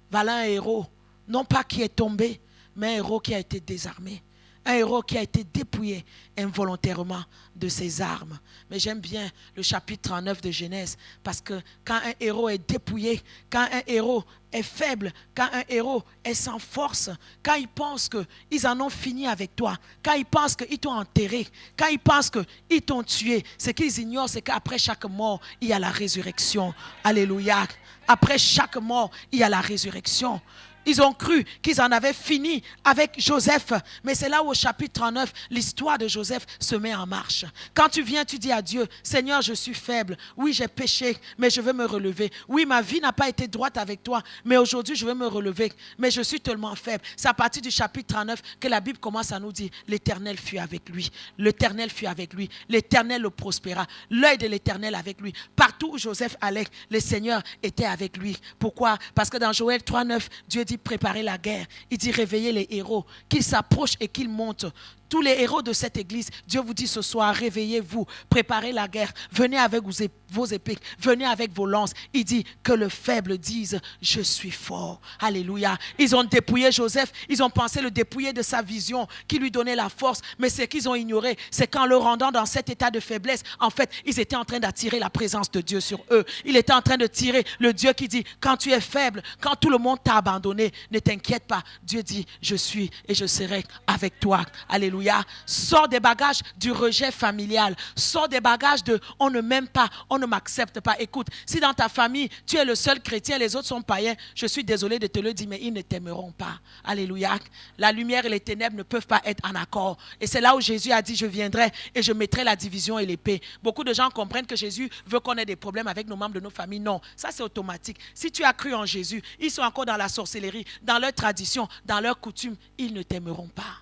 Voilà un héros, non pas qui est tombé, mais un héros qui a été désarmé. Un héros qui a été dépouillé involontairement de ses armes. Mais j'aime bien le chapitre 39 de Genèse, parce que quand un héros est dépouillé, quand un héros est faible, quand un héros est sans force, quand ils pensent qu'ils en ont fini avec toi, quand ils pensent qu'ils t'ont enterré, quand ils pensent qu'ils t'ont tué, ce qu'ils ignorent, c'est qu'après chaque mort, il y a la résurrection. Alléluia. Après chaque mort, il y a la résurrection. Ils ont cru qu'ils en avaient fini avec Joseph. Mais c'est là où au chapitre 39, l'histoire de Joseph se met en marche. Quand tu viens, tu dis à Dieu, Seigneur, je suis faible. Oui, j'ai péché, mais je veux me relever. Oui, ma vie n'a pas été droite avec toi, mais aujourd'hui, je veux me relever. Mais je suis tellement faible. C'est à partir du chapitre 39 que la Bible commence à nous dire, l'Éternel fut avec lui. L'Éternel fut avec lui. L'Éternel le prospéra. L'œil de l'Éternel avec lui. Partout où Joseph allait, le Seigneur était avec lui. Pourquoi? Parce que dans Joël 3:9, Dieu dit, préparer la guerre. Il dit réveiller les héros, qu'ils s'approchent et qu'ils montent. Tous les héros de cette église, Dieu vous dit ce soir, réveillez-vous, préparez la guerre, venez avec vos épées, venez avec vos lances. Il dit que le faible dise, je suis fort. Alléluia. Ils ont dépouillé Joseph, ils ont pensé le dépouiller de sa vision qui lui donnait la force, mais ce qu'ils ont ignoré, c'est qu'en le rendant dans cet état de faiblesse, en fait, ils étaient en train d'attirer la présence de Dieu sur eux. Il était en train de tirer le Dieu qui dit, quand tu es faible, quand tout le monde t'a abandonné, ne t'inquiète pas. Dieu dit, je suis et je serai avec toi. Alléluia. Sors des bagages du rejet familial. Sors des bagages de on ne m'aime pas, on ne m'accepte pas. Écoute, si dans ta famille, tu es le seul chrétien, les autres sont païens, je suis désolé de te le dire, mais ils ne t'aimeront pas. Alléluia. La lumière et les ténèbres ne peuvent pas être en accord. Et c'est là où Jésus a dit, je viendrai et je mettrai la division et l'épée. Beaucoup de gens comprennent que Jésus veut qu'on ait des problèmes avec nos membres de nos familles. Non, ça c'est automatique. Si tu as cru en Jésus, ils sont encore dans la sorcellerie, dans leur tradition, dans leurs coutumes, ils ne t'aimeront pas.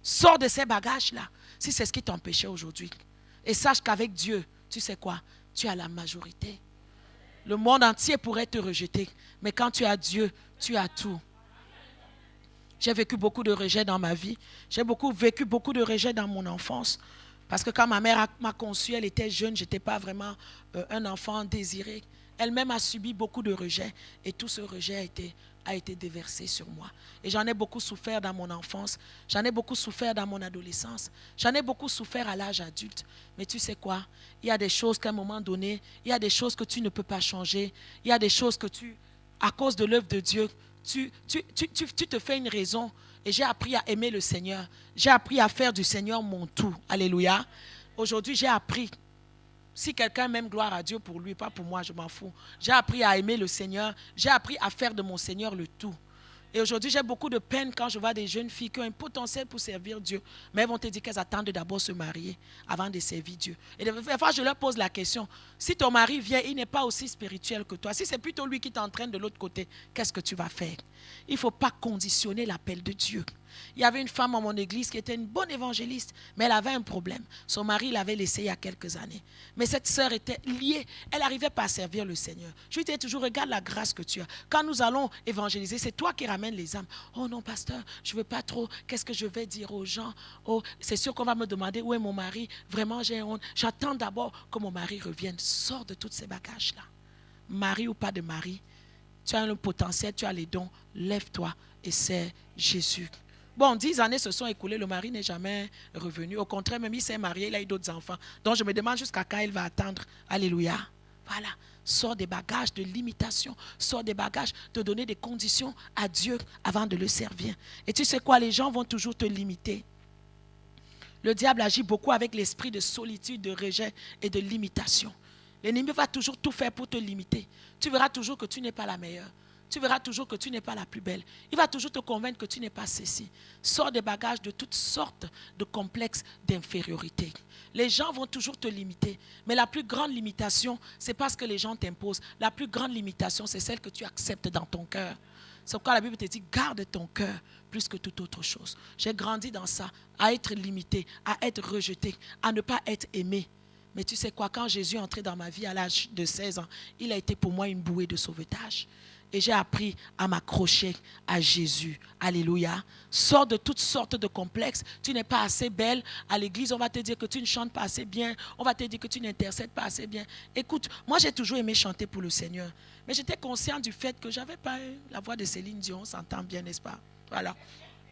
Sors de ces bagages-là, si c'est ce qui t'empêchait aujourd'hui. Et sache qu'avec Dieu, tu sais quoi? Tu as la majorité. Le monde entier pourrait te rejeter, mais quand tu as Dieu, tu as tout. J'ai vécu beaucoup de rejets dans ma vie. J'ai vécu beaucoup de rejets dans mon enfance. Parce que quand ma mère m'a conçue, elle était jeune, je n'étais pas vraiment un enfant désiré. Elle-même a subi beaucoup de rejets et tout ce rejet a été déversé sur moi. Et j'en ai beaucoup souffert dans mon enfance, j'en ai beaucoup souffert dans mon adolescence, j'en ai beaucoup souffert à l'âge adulte. Mais tu sais quoi? Il y a des choses qu'à un moment donné, il y a des choses que tu ne peux pas changer, il y a des choses que à cause de l'œuvre de Dieu, tu te fais une raison. Et j'ai appris à aimer le Seigneur, j'ai appris à faire du Seigneur mon tout. Alléluia. Aujourd'hui, j'ai appris. Si quelqu'un m'aime, gloire à Dieu pour lui, pas pour moi, je m'en fous. J'ai appris à aimer le Seigneur. J'ai appris à faire de mon Seigneur le tout. Et aujourd'hui, j'ai beaucoup de peine quand je vois des jeunes filles qui ont un potentiel pour servir Dieu. Mais elles vont te dire qu'elles attendent d'abord se marier avant de servir Dieu. Et des fois, je leur pose la question, si ton mari vient, il n'est pas aussi spirituel que toi. Si c'est plutôt lui qui t'entraîne de l'autre côté, qu'est-ce que tu vas faire? Il ne faut pas conditionner l'appel de Dieu. Il y avait une femme à mon église qui était une bonne évangéliste, mais elle avait un problème. Son mari l'avait laissée il y a quelques années. Mais cette sœur était liée, elle n'arrivait pas à servir le Seigneur. Je lui disais toujours, regarde la grâce que tu as. Quand nous allons évangéliser, c'est toi qui ramènes les âmes. Oh non, pasteur, je ne veux pas trop, qu'est-ce que je vais dire aux gens? Oh, c'est sûr qu'on va me demander où est mon mari. Vraiment, j'ai honte. J'attends d'abord que mon mari revienne. Sors de tous ces bagages-là. Mari ou pas de mari, tu as le potentiel, tu as les dons. Lève-toi et sers Jésus. Bon, 10 années se sont écoulées, le mari n'est jamais revenu. Au contraire, même il s'est marié, il a eu d'autres enfants. Donc je me demande jusqu'à quand il va attendre. Alléluia. Voilà. Sors des bagages de limitation. Sors des bagages de donner des conditions à Dieu avant de le servir. Et tu sais quoi, les gens vont toujours te limiter. Le diable agit beaucoup avec l'esprit de solitude, de rejet et de limitation. L'ennemi va toujours tout faire pour te limiter. Tu verras toujours que tu n'es pas la meilleure. Tu verras toujours que tu n'es pas la plus belle. Il va toujours te convaincre que tu n'es pas ceci. Sors des bagages de toutes sortes de complexes d'infériorité. Les gens vont toujours te limiter. Mais la plus grande limitation, c'est pas ce que les gens t'imposent. La plus grande limitation, c'est celle que tu acceptes dans ton cœur. C'est pourquoi la Bible te dit, garde ton cœur plus que toute autre chose. J'ai grandi dans ça, à être limité, à être rejeté, à ne pas être aimé. Mais tu sais quoi, quand Jésus est entré dans ma vie à l'âge de 16 ans, il a été pour moi une bouée de sauvetage. Et j'ai appris à m'accrocher à Jésus. Alléluia. Sors de toutes sortes de complexes. Tu n'es pas assez belle. À l'église, on va te dire que tu ne chantes pas assez bien. On va te dire que tu n'intercèdes pas assez bien. Écoute, moi j'ai toujours aimé chanter pour le Seigneur. Mais j'étais conscient du fait que je n'avais pas la voix de Céline Dion. On s'entend bien, n'est-ce pas? Voilà.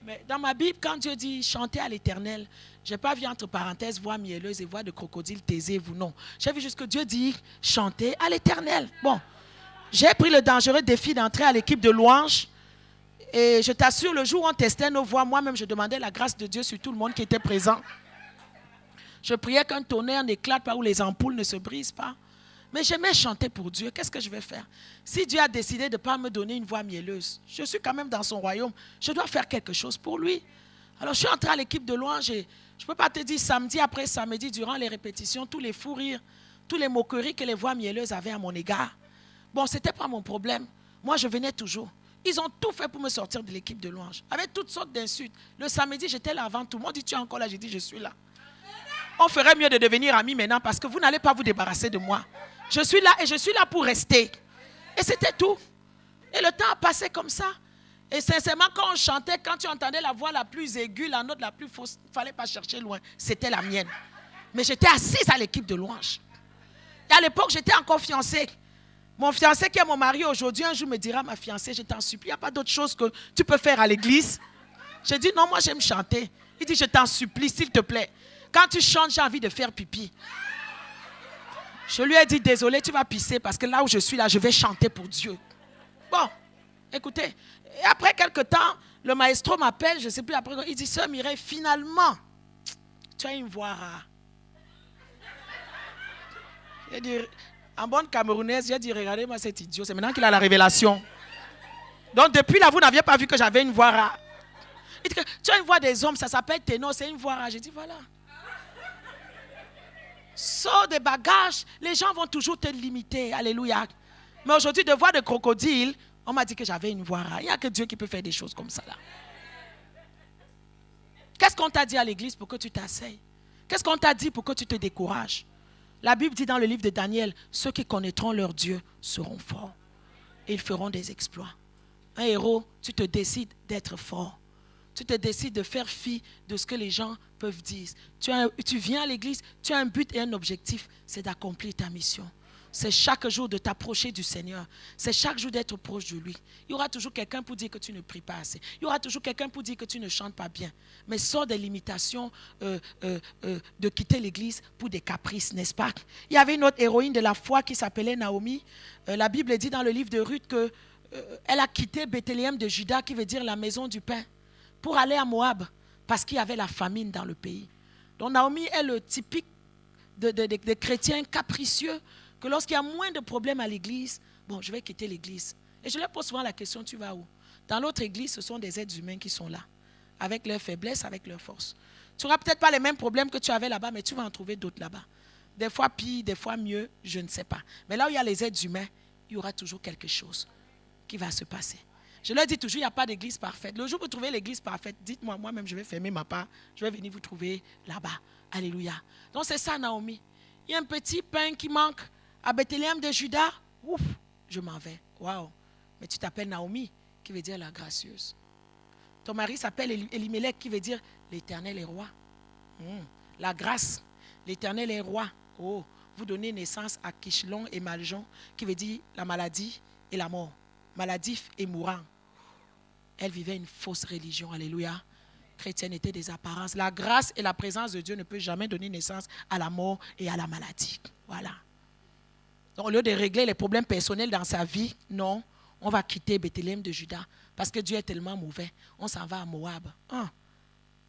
Mais dans ma Bible, quand Dieu dit chanter à l'Éternel, je n'ai pas vu entre parenthèses voix mielleuse et voix de crocodile, taisez-vous, non. J'ai vu juste que Dieu dit chanter à l'Éternel. Bon. J'ai pris le dangereux défi d'entrer à l'équipe de louange. Et je t'assure, le jour où on testait nos voix, moi-même, je demandais la grâce de Dieu sur tout le monde qui était présent. Je priais qu'un tonnerre n'éclate pas ou les ampoules ne se brisent pas. Mais j'aimais chanter pour Dieu. Qu'est-ce que je vais faire? Si Dieu a décidé de ne pas me donner une voix mielleuse, je suis quand même dans son royaume. Je dois faire quelque chose pour lui. Alors, je suis entré à l'équipe de louange et je ne peux pas te dire samedi après samedi, durant les répétitions, tous les fous rires, tous les moqueries que les voix mielleuses avaient à mon égard. Bon, ce n'était pas mon problème. Moi, je venais toujours. Ils ont tout fait pour me sortir de l'équipe de louange. Avec toutes sortes d'insultes. Le samedi, j'étais là avant tout. Moi, on dit, tu es encore là? J'ai dit, je suis là. On ferait mieux de devenir amis maintenant parce que vous n'allez pas vous débarrasser de moi. Je suis là et je suis là pour rester. Et c'était tout. Et le temps a passé comme ça. Et sincèrement, quand on chantait, quand tu entendais la voix la plus aiguë, la note la plus fausse, il ne fallait pas chercher loin. C'était la mienne. Mais j'étais assise à l'équipe de louange. Et à l'époque, j'étais encore fiancée. Mon fiancé qui est mon mari aujourd'hui, un jour me dira, ma fiancée, je t'en supplie, il n'y a pas d'autre chose que tu peux faire à l'église. J'ai dit, non, moi j'aime chanter. Il dit, je t'en supplie, s'il te plaît. Quand tu chantes, j'ai envie de faire pipi. Je lui ai dit, désolé, tu vas pisser parce que là où je suis, là, je vais chanter pour Dieu. Bon, écoutez. Et après quelques temps, le maestro m'appelle, je ne sais plus après, il dit, sœur Mireille, finalement, tu as une voix rare. J'ai dit, en bonne camerounaise, j'ai dit, regardez-moi cet idiot, c'est maintenant qu'il a la révélation. Donc depuis là, vous n'aviez pas vu que j'avais une voix rare. Il dit que tu as une voix des hommes, ça s'appelle ténor, c'est une voix rare. J'ai dit, voilà. Sors des bagages, les gens vont toujours te limiter, alléluia. Mais aujourd'hui, de voix de crocodile, on m'a dit que j'avais une voix rare. Il n'y a que Dieu qui peut faire des choses comme ça là. Qu'est-ce qu'on t'a dit à l'église pour que tu t'asseyes? Qu'est-ce qu'on t'a dit pour que tu te décourages? La Bible dit dans le livre de Daniel, ceux qui connaîtront leur Dieu seront forts. Et ils feront des exploits. Un héros, tu te décides d'être fort. Tu te décides de faire fi de ce que les gens peuvent dire. Tu viens à l'église, tu as un but et un objectif, c'est d'accomplir ta mission. C'est chaque jour de t'approcher du Seigneur. C'est chaque jour d'être proche de lui. Il y aura toujours quelqu'un pour dire que tu ne pries pas assez. Il y aura toujours quelqu'un pour dire que tu ne chantes pas bien. Mais sors des limitations de quitter l'église pour des caprices, n'est-ce pas? Il y avait une autre héroïne de la foi qui s'appelait Naomi. La Bible dit dans le livre de Ruth qu'elle a quitté Bethléem de Juda, qui veut dire la maison du pain, pour aller à Moab, parce qu'il y avait la famine dans le pays. Donc Naomi est le typique de chrétien capricieux, que lorsqu'il y a moins de problèmes à l'église, bon, je vais quitter l'église. Et je leur pose souvent la question, tu vas où? Dans l'autre église, ce sont des êtres humains qui sont là, avec leurs faiblesses, avec leurs forces. Tu n'auras peut-être pas les mêmes problèmes que tu avais là-bas, mais tu vas en trouver d'autres là-bas. Des fois pire, des fois mieux, je ne sais pas. Mais là où il y a les êtres humains, il y aura toujours quelque chose qui va se passer. Je leur dis toujours, il n'y a pas d'église parfaite. Le jour où vous trouvez l'église parfaite, dites-moi, moi-même, je vais fermer ma part. Je vais venir vous trouver là-bas. Alléluia. Donc c'est ça, Naomi. Il y a un petit pain qui manque à Bethléem de Juda. Ouf, je m'en vais. Waouh. Mais tu t'appelles Naomi, qui veut dire la gracieuse. Ton mari s'appelle Elimelech, qui veut dire l'Éternel est roi. La grâce, l'Éternel est roi. Oh, vous donnez naissance à Kichlon et Maljon, qui veut dire la maladie et la mort. Maladif et mourant. Elle vivait une fausse religion. Alléluia. Chrétienté des apparences. La grâce et la présence de Dieu ne peuvent jamais donner naissance à la mort et à la maladie. Voilà. Donc, au lieu de régler les problèmes personnels dans sa vie, non, on va quitter Bethléem de Juda parce que Dieu est tellement mauvais. On s'en va à Moab.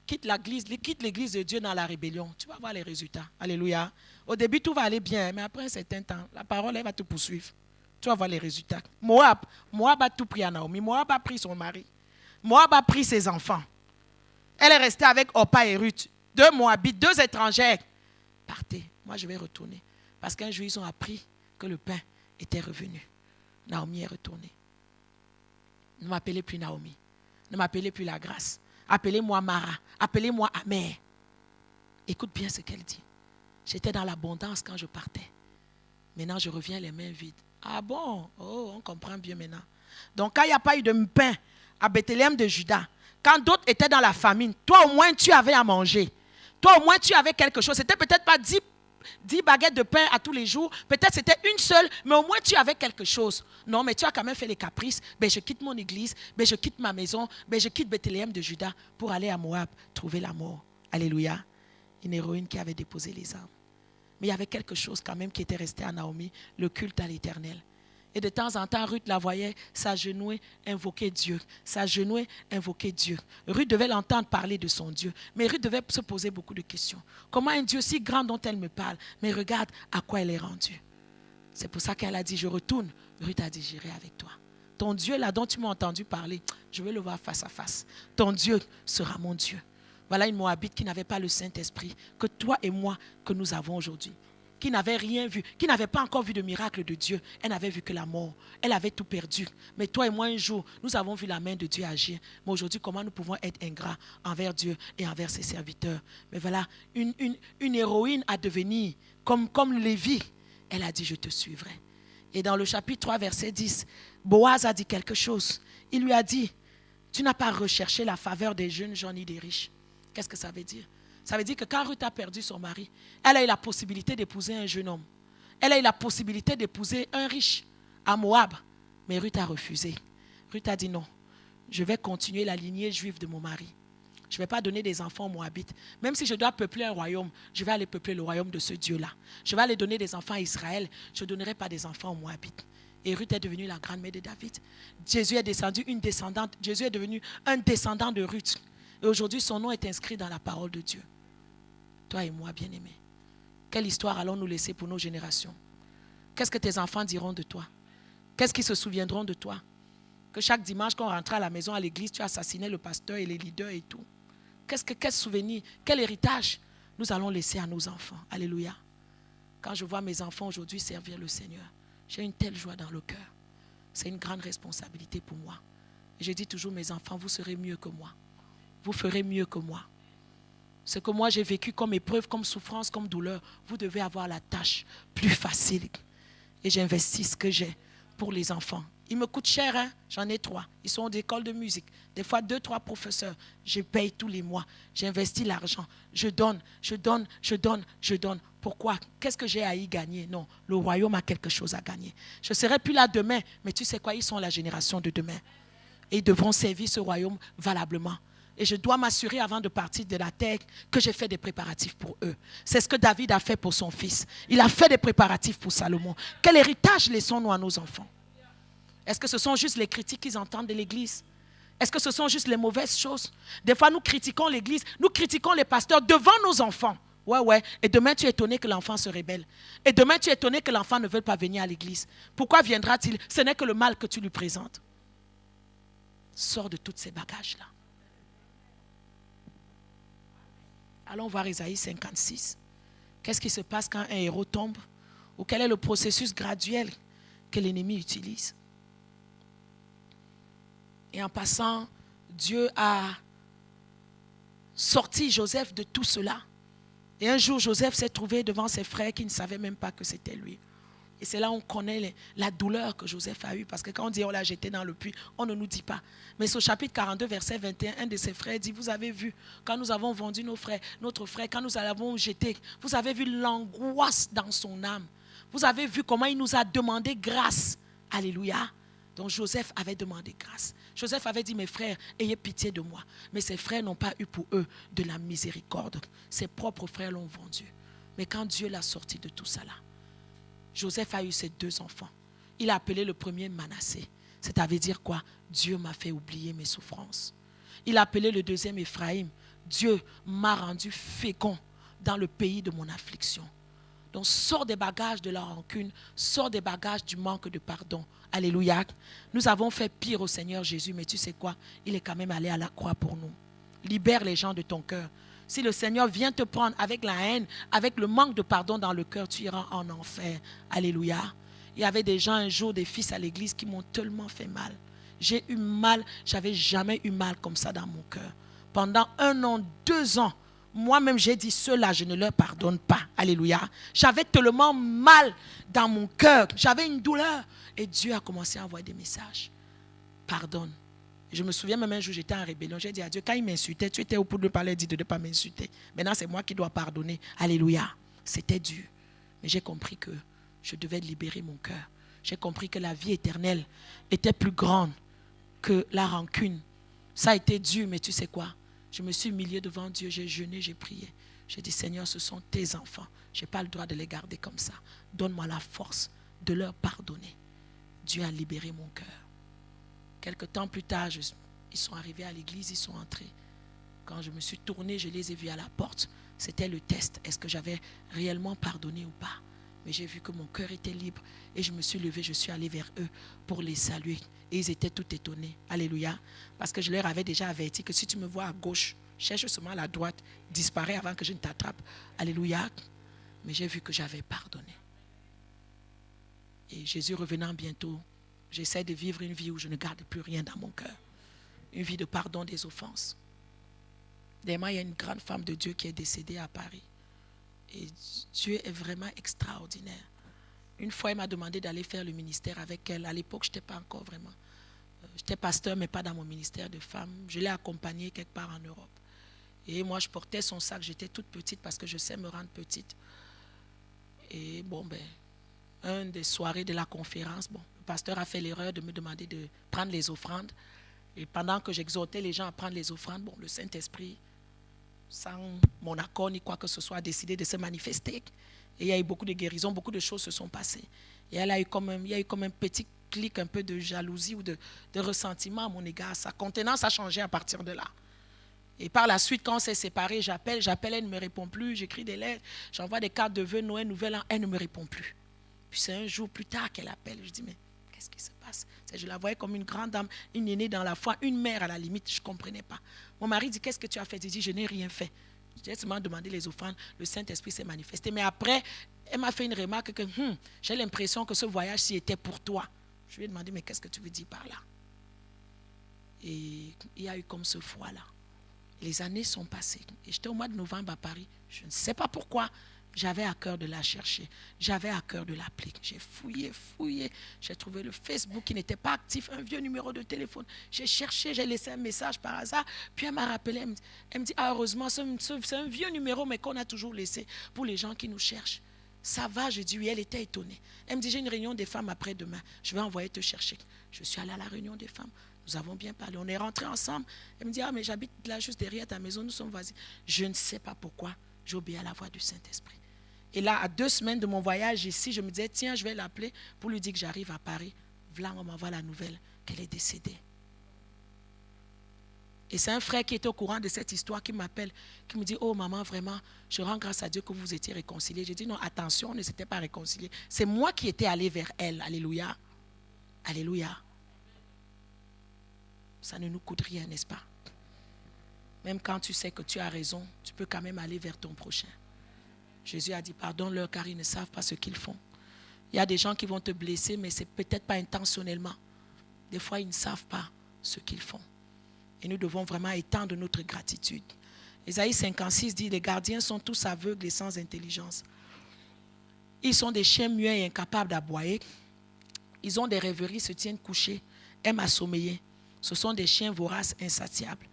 quitte l'église de Dieu dans la rébellion. Tu vas voir les résultats. Alléluia. Au début, tout va aller bien, mais après un certain temps, la parole, elle va te poursuivre. Tu vas voir les résultats. Moab a tout pris à Naomi. Moab a pris son mari. Moab a pris ses enfants. Elle est restée avec Orpa et Ruth. 2 Moabites, 2 étrangères. Partez, moi je vais retourner. Parce qu'un jour, ils ont appris que le pain était revenu. Naomi est retournée. Ne m'appelez plus Naomi. Ne m'appelez plus la grâce. Appelez-moi Mara. Appelez-moi Amère. Écoute bien ce qu'elle dit. J'étais dans l'abondance quand je partais. Maintenant, je reviens les mains vides. Ah bon? Oh, on comprend bien maintenant. Donc, quand il n'y a pas eu de pain à Bethléem de Juda, quand d'autres étaient dans la famine, toi au moins tu avais à manger. Toi au moins tu avais quelque chose. C'était peut-être pas 10 baguettes de pain à tous les jours. Peut-être c'était une seule, mais au moins tu avais quelque chose. Non, mais tu as quand même fait les caprices. Ben, je quitte mon église, ben, je quitte ma maison, ben, je quitte Bethléem de Juda pour aller à Moab, trouver la mort. Alléluia. Une héroïne qui avait déposé les armes. Mais il y avait quelque chose quand même qui était resté à Naomi, le culte à l'Éternel. Et de temps en temps, Ruth la voyait s'agenouiller, invoquer Dieu. S'agenouiller, invoquer Dieu. Ruth devait l'entendre parler de son Dieu. Mais Ruth devait se poser beaucoup de questions. Comment un Dieu si grand dont elle me parle, mais regarde à quoi elle est rendue. C'est pour ça qu'elle a dit, je retourne. Ruth a dit, j'irai avec toi. Ton Dieu là dont tu m'as entendu parler, je veux le voir face à face. Ton Dieu sera mon Dieu. Voilà une Moabite qui n'avait pas le Saint-Esprit que toi et moi que nous avons aujourd'hui. Qui n'avait rien vu, qui n'avait pas encore vu de miracle de Dieu. Elle n'avait vu que la mort. Elle avait tout perdu. Mais toi et moi, un jour, nous avons vu la main de Dieu agir. Mais aujourd'hui, comment nous pouvons être ingrats envers Dieu et envers ses serviteurs? Mais voilà, une héroïne à devenir, comme Lévi. Elle a dit, je te suivrai. Et dans le chapitre 3, verset 10, Boaz a dit quelque chose. Il lui a dit, tu n'as pas recherché la faveur des jeunes gens ni des riches. Qu'est-ce que ça veut dire? Ça veut dire que quand Ruth a perdu son mari, elle a eu la possibilité d'épouser un jeune homme. Elle a eu la possibilité d'épouser un riche à Moab. Mais Ruth a refusé. Ruth a dit non, je vais continuer la lignée juive de mon mari. Je ne vais pas donner des enfants aux Moabites. Même si je dois peupler un royaume, je vais aller peupler le royaume de ce Dieu-là. Je vais aller donner des enfants à Israël. Je ne donnerai pas des enfants aux Moabites. Et Ruth est devenue la grande-mère de David. Jésus est descendu une descendante. Jésus est devenu un descendant de Ruth. Et aujourd'hui, son nom est inscrit dans la parole de Dieu. Toi et moi, bien-aimés, quelle histoire allons-nous laisser pour nos générations? Qu'est-ce que tes enfants diront de toi? Qu'est-ce qu'ils se souviendront de toi? Que chaque dimanche, quand on rentrait à la maison, à l'église, tu assassinais le pasteur et les leaders et tout. Quel souvenir, quel héritage nous allons laisser à nos enfants? Alléluia. Quand je vois mes enfants aujourd'hui servir le Seigneur, j'ai une telle joie dans le cœur. C'est une grande responsabilité pour moi. Et je dis toujours, mes enfants, vous serez mieux que moi. Vous ferez mieux que moi. Ce que moi j'ai vécu comme épreuve, comme souffrance, comme douleur, vous devez avoir la tâche plus facile. Et j'investis ce que j'ai pour les enfants. Ils me coûtent cher, hein? J'en ai 3. Ils sont d'école de musique. Des fois 2, 3 professeurs. Je paye tous les mois. J'investis l'argent. Je donne. Pourquoi? Qu'est-ce que j'ai à y gagner? Non, le royaume a quelque chose à gagner. Je ne serai plus là demain, mais tu sais quoi? Ils sont la génération de demain. Et ils devront servir ce royaume valablement. Et je dois m'assurer avant de partir de la terre que j'ai fait des préparatifs pour eux. C'est ce que David a fait pour son fils. Il a fait des préparatifs pour Salomon. Quel héritage laissons-nous à nos enfants? Est-ce que ce sont juste les critiques qu'ils entendent de l'église? Est-ce que ce sont juste les mauvaises choses? Des fois, nous critiquons l'église, nous critiquons les pasteurs devant nos enfants. Ouais. Et demain, tu es étonné que l'enfant se rébelle. Et demain, tu es étonné que l'enfant ne veuille pas venir à l'église. Pourquoi viendra-t-il? Ce n'est que le mal que tu lui présentes. Sors de tous ces bagages-là. Allons voir Isaïe 56. Qu'est-ce qui se passe quand un héros tombe? Ou quel est le processus graduel que l'ennemi utilise? Et en passant, Dieu a sorti Joseph de tout cela. Et un jour, Joseph s'est trouvé devant ses frères qui ne savaient même pas que c'était lui. Et c'est là où on connaît la douleur que Joseph a eue. Parce que quand on dit on l'a jeté dans le puits, on ne nous dit pas. Mais au chapitre 42, verset 21, un de ses frères dit, vous avez vu, quand nous avons vendu notre frère, quand nous l'avons jeté, vous avez vu l'angoisse dans son âme. Vous avez vu comment il nous a demandé grâce. Alléluia. Donc Joseph avait demandé grâce. Joseph avait dit, mes frères, ayez pitié de moi. Mais ses frères n'ont pas eu pour eux de la miséricorde. Ses propres frères l'ont vendu. Mais quand Dieu l'a sorti de tout ça là, Joseph a eu ses 2 enfants. Il a appelé le premier Manassé. C'est-à-dire dire quoi? Dieu m'a fait oublier mes souffrances. Il a appelé le deuxième Ephraïm. Dieu m'a rendu fécond dans le pays de mon affliction. Donc, sors des bagages de la rancune, sors des bagages du manque de pardon. Alléluia. Nous avons fait pire au Seigneur Jésus, mais tu sais quoi? Il est quand même allé à la croix pour nous. Libère les gens de ton cœur. Si le Seigneur vient te prendre avec la haine, avec le manque de pardon dans le cœur, tu iras en enfer. Alléluia. Il y avait des gens un jour, des fils à l'église qui m'ont tellement fait mal. J'ai eu mal, j'avais jamais eu mal comme ça dans mon cœur. Pendant 1 an, 2 ans, moi-même j'ai dit, ceux-là, je ne leur pardonne pas. Alléluia. J'avais tellement mal dans mon cœur, j'avais une douleur. Et Dieu a commencé à envoyer des messages. Pardonne. Je me souviens même un jour, j'étais en rébellion. J'ai dit à Dieu, quand il m'insultait, tu étais au pour de parler, dit de ne pas m'insulter. Maintenant, c'est moi qui dois pardonner. Alléluia. C'était dur. Mais j'ai compris que je devais libérer mon cœur. J'ai compris que la vie éternelle était plus grande que la rancune. Ça a été dur, mais tu sais quoi? Je me suis humilié devant Dieu, j'ai jeûné, j'ai prié. J'ai dit, Seigneur, ce sont tes enfants. Je n'ai pas le droit de les garder comme ça. Donne-moi la force de leur pardonner. Dieu a libéré mon cœur. Quelque temps plus tard, ils sont arrivés à l'église, ils sont entrés. Quand je me suis tourné, je les ai vus à la porte. C'était le test. Est-ce que j'avais réellement pardonné ou pas? Mais j'ai vu que mon cœur était libre et je me suis levé, je suis allé vers eux pour les saluer. Et ils étaient tout étonnés. Alléluia. Parce que je leur avais déjà averti que si tu me vois à gauche, cherche seulement à la droite, disparais avant que je ne t'attrape. Alléluia. Mais j'ai vu que j'avais pardonné. Et Jésus revenant bientôt, j'essaie de vivre une vie où je ne garde plus rien dans mon cœur. Une vie de pardon des offenses. Dernièrement, il y a une grande femme de Dieu qui est décédée à Paris. Et Dieu est vraiment extraordinaire. Une fois, elle m'a demandé d'aller faire le ministère avec elle. À l'époque, je n'étais pas encore vraiment. J'étais pasteur, mais pas dans mon ministère de femmes. Je l'ai accompagnée quelque part en Europe. Et moi, je portais son sac. J'étais toute petite parce que je sais me rendre petite. Et bon, une des soirées de la conférence, le pasteur a fait l'erreur de me demander de prendre les offrandes. Et pendant que j'exhortais les gens à prendre les offrandes, le Saint-Esprit, sans mon accord ni quoi que ce soit, a décidé de se manifester. Et il y a eu beaucoup de guérisons, beaucoup de choses se sont passées. Et il y a eu comme un petit clic, un peu de jalousie ou de ressentiment à mon égard. Sa contenance a changé à partir de là. Et par la suite, quand on s'est séparés, j'appelle, elle ne me répond plus, j'écris des lettres, j'envoie des cartes de vœux, Noël, Nouvel An, elle ne me répond plus. Puis c'est un jour plus tard qu'elle appelle, je dis, mais qu'est-ce qui se passe? Je la voyais comme une grande dame, une aînée dans la foi, une mère à la limite, je ne comprenais pas. Mon mari dit, qu'est-ce que tu as fait? Je dis, je n'ai rien fait. J'ai seulement demandé les offrandes, le Saint-Esprit s'est manifesté. Mais après, elle m'a fait une remarque que j'ai l'impression que ce voyage-ci était pour toi. Je lui ai demandé, mais qu'est-ce que tu veux dire par là? Et il y a eu comme ce froid-là. Les années sont passées. Et j'étais au mois de novembre à Paris. Je ne sais pas pourquoi. J'avais à cœur de la chercher. J'avais à cœur de l'appeler. J'ai fouillé. J'ai trouvé le Facebook qui n'était pas actif, un vieux numéro de téléphone. J'ai cherché, j'ai laissé un message par hasard. Puis elle m'a rappelé. Elle me dit, heureusement, c'est un vieux numéro, mais qu'on a toujours laissé pour les gens qui nous cherchent. Ça va, je dis oui, elle était étonnée. Elle me dit, j'ai une réunion des femmes après-demain. Je vais envoyer te chercher. Je suis allée à la réunion des femmes. Nous avons bien parlé. On est rentrés ensemble. Elle me dit, mais j'habite là juste derrière ta maison. Nous sommes voisins. Je ne sais pas pourquoi. J'ai obéi à la voix du Saint-Esprit. Et là, à 2 semaines de mon voyage ici, je me disais, tiens, je vais l'appeler pour lui dire que j'arrive à Paris. Voilà, on m'envoie la nouvelle qu'elle est décédée. Et c'est un frère qui était au courant de cette histoire qui m'appelle, qui me dit, oh maman, vraiment, je rends grâce à Dieu que vous étiez réconciliés. J'ai dit, non, attention, on ne s'était pas réconciliés. C'est moi qui étais allé vers elle. Alléluia. Alléluia. Ça ne nous coûte rien, n'est-ce pas? Même quand tu sais que tu as raison, tu peux quand même aller vers ton prochain. Jésus a dit, pardonne-leur car ils ne savent pas ce qu'ils font. Il y a des gens qui vont te blesser, mais ce n'est peut-être pas intentionnellement. Des fois, ils ne savent pas ce qu'ils font. Et nous devons vraiment étendre notre gratitude. Ésaïe 56 dit, les gardiens sont tous aveugles et sans intelligence. Ils sont des chiens muets et incapables d'aboyer. Ils ont des rêveries, se tiennent couchés, aiment à sommeiller. Ce sont des chiens voraces, insatiables.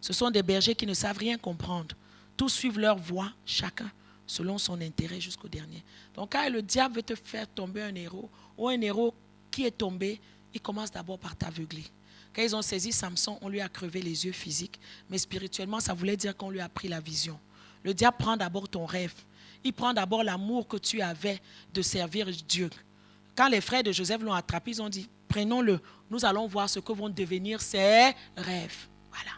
Ce sont des bergers qui ne savent rien comprendre. Tous suivent leur voie, chacun selon son intérêt jusqu'au dernier. Donc quand le diable veut te faire tomber un héros, ou un héros qui est tombé, il commence d'abord par t'aveugler. Quand ils ont saisi Samson, on lui a crevé les yeux physiques, mais spirituellement, ça voulait dire qu'on lui a pris la vision. Le diable prend d'abord ton rêve. Il prend d'abord l'amour que tu avais de servir Dieu. Quand les frères de Joseph l'ont attrapé, ils ont dit, prenons-le, nous allons voir ce que vont devenir ses rêves. Voilà.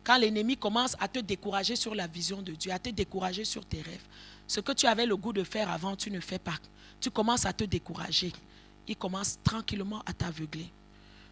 Quand l'ennemi commence à te décourager sur la vision de Dieu, à te décourager sur tes rêves, ce que tu avais le goût de faire avant, tu ne fais pas. Tu commences à te décourager. Il commence tranquillement à t'aveugler.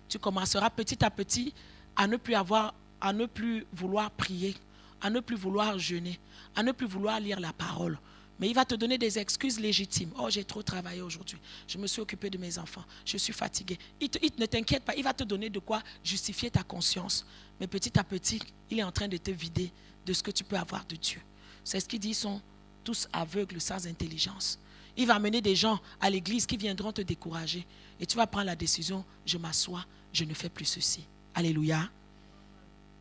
Tu commenceras petit à petit à ne plus vouloir prier, à ne plus vouloir jeûner, à ne plus vouloir lire la parole. Mais il va te donner des excuses légitimes. Oh, j'ai trop travaillé aujourd'hui. Je me suis occupé de mes enfants. Je suis fatigué. Ne t'inquiète pas, il va te donner de quoi justifier ta conscience. Mais petit à petit, il est en train de te vider de ce que tu peux avoir de Dieu. C'est ce qu'il dit, ils sont tous aveugles, sans intelligence. Il va amener des gens à l'église qui viendront te décourager. Et tu vas prendre la décision, je m'assois, je ne fais plus ceci. Alléluia.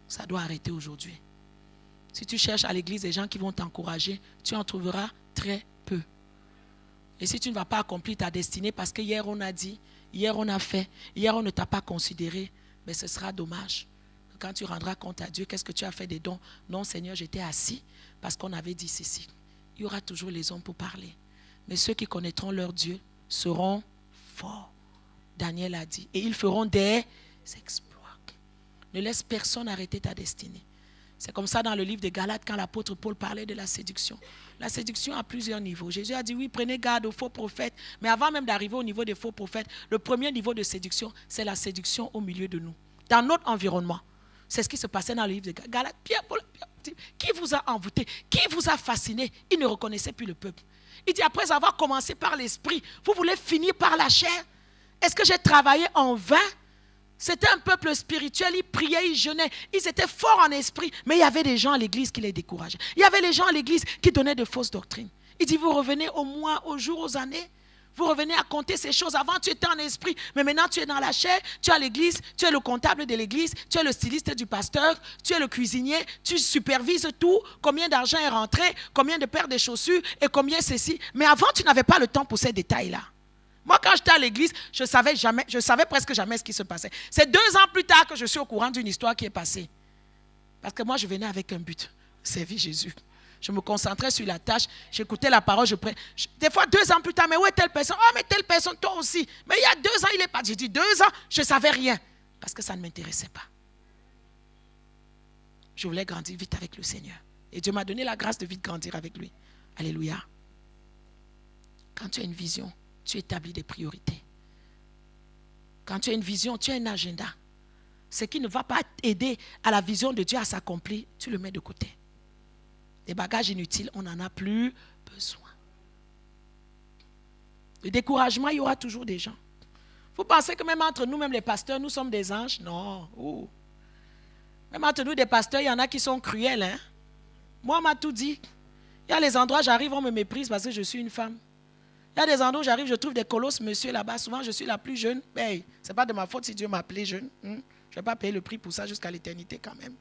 Ça doit arrêter aujourd'hui. Si tu cherches à l'église des gens qui vont t'encourager, tu en trouveras très peu. Et si tu ne vas pas accomplir ta destinée parce que hier on a dit, hier on a fait, hier on ne t'a pas considéré, mais ce sera dommage. Quand tu rendras compte à Dieu, qu'est-ce que tu as fait des dons? Non Seigneur, j'étais assis parce qu'on avait dit ceci. Il y aura toujours les hommes pour parler. Mais ceux qui connaîtront leur Dieu seront forts. Daniel a dit. Et ils feront des exploits. Ne laisse personne arrêter ta destinée. C'est comme ça dans le livre de Galates quand l'apôtre Paul parlait de la séduction. La séduction a plusieurs niveaux. Jésus a dit oui, prenez garde aux faux prophètes. Mais avant même d'arriver au niveau des faux prophètes, le premier niveau de séduction, c'est la séduction au milieu de nous. Dans notre environnement. C'est ce qui se passait dans le livre de Galates. Pierre, Paul, qui vous a envoûté? Qui vous a fasciné? Il ne reconnaissait plus le peuple. Il dit après avoir commencé par l'esprit, vous voulez finir par la chair? Est-ce que j'ai travaillé en vain? C'était un peuple spirituel, ils priaient, ils jeûnaient, ils étaient forts en esprit, mais il y avait des gens à l'église qui les décourageaient. Il y avait des gens à l'église qui donnaient de fausses doctrines. Il dit, vous revenez au mois, aux jours, aux années, vous revenez à compter ces choses. Avant, tu étais en esprit, mais maintenant, tu es dans la chair, tu es à l'église, tu es le comptable de l'église, tu es le styliste du pasteur, tu es le cuisinier, tu supervises tout, combien d'argent est rentré, combien de paires de chaussures et combien ceci. Mais avant, tu n'avais pas le temps pour ces détails-là. Moi, quand j'étais à l'église, je savais presque jamais ce qui se passait. C'est 2 ans plus tard que je suis au courant d'une histoire qui est passée. Parce que moi, je venais avec un but, servir Jésus. Je me concentrais sur la tâche, j'écoutais la parole, des fois 2 ans plus tard, mais où est telle personne? Oh, mais telle personne, toi aussi. Mais il y a 2 ans, il est parti. J'ai dit 2 ans, je ne savais rien. Parce que ça ne m'intéressait pas. Je voulais grandir vite avec le Seigneur. Et Dieu m'a donné la grâce de vite grandir avec lui. Alléluia. Quand tu as une vision, tu établis des priorités. Quand tu as une vision, tu as un agenda. Ce qui ne va pas aider à la vision de Dieu à s'accomplir, tu le mets de côté. Des bagages inutiles, on n'en a plus besoin. Le découragement, il y aura toujours des gens. Vous pensez que même entre nous, même les pasteurs, nous sommes des anges? Non. Oh. Même entre nous, des pasteurs, il y en a qui sont cruels. Hein? Moi, on m'a tout dit. Il y a les endroits où j'arrive, on me méprise parce que je suis une femme. Il y a des endroits où j'arrive, je trouve des colosses, monsieur, là-bas. Souvent, je suis la plus jeune. Ben, ce n'est pas de ma faute si Dieu m'a appelé jeune. Je ne vais pas payer le prix pour ça jusqu'à l'éternité quand même.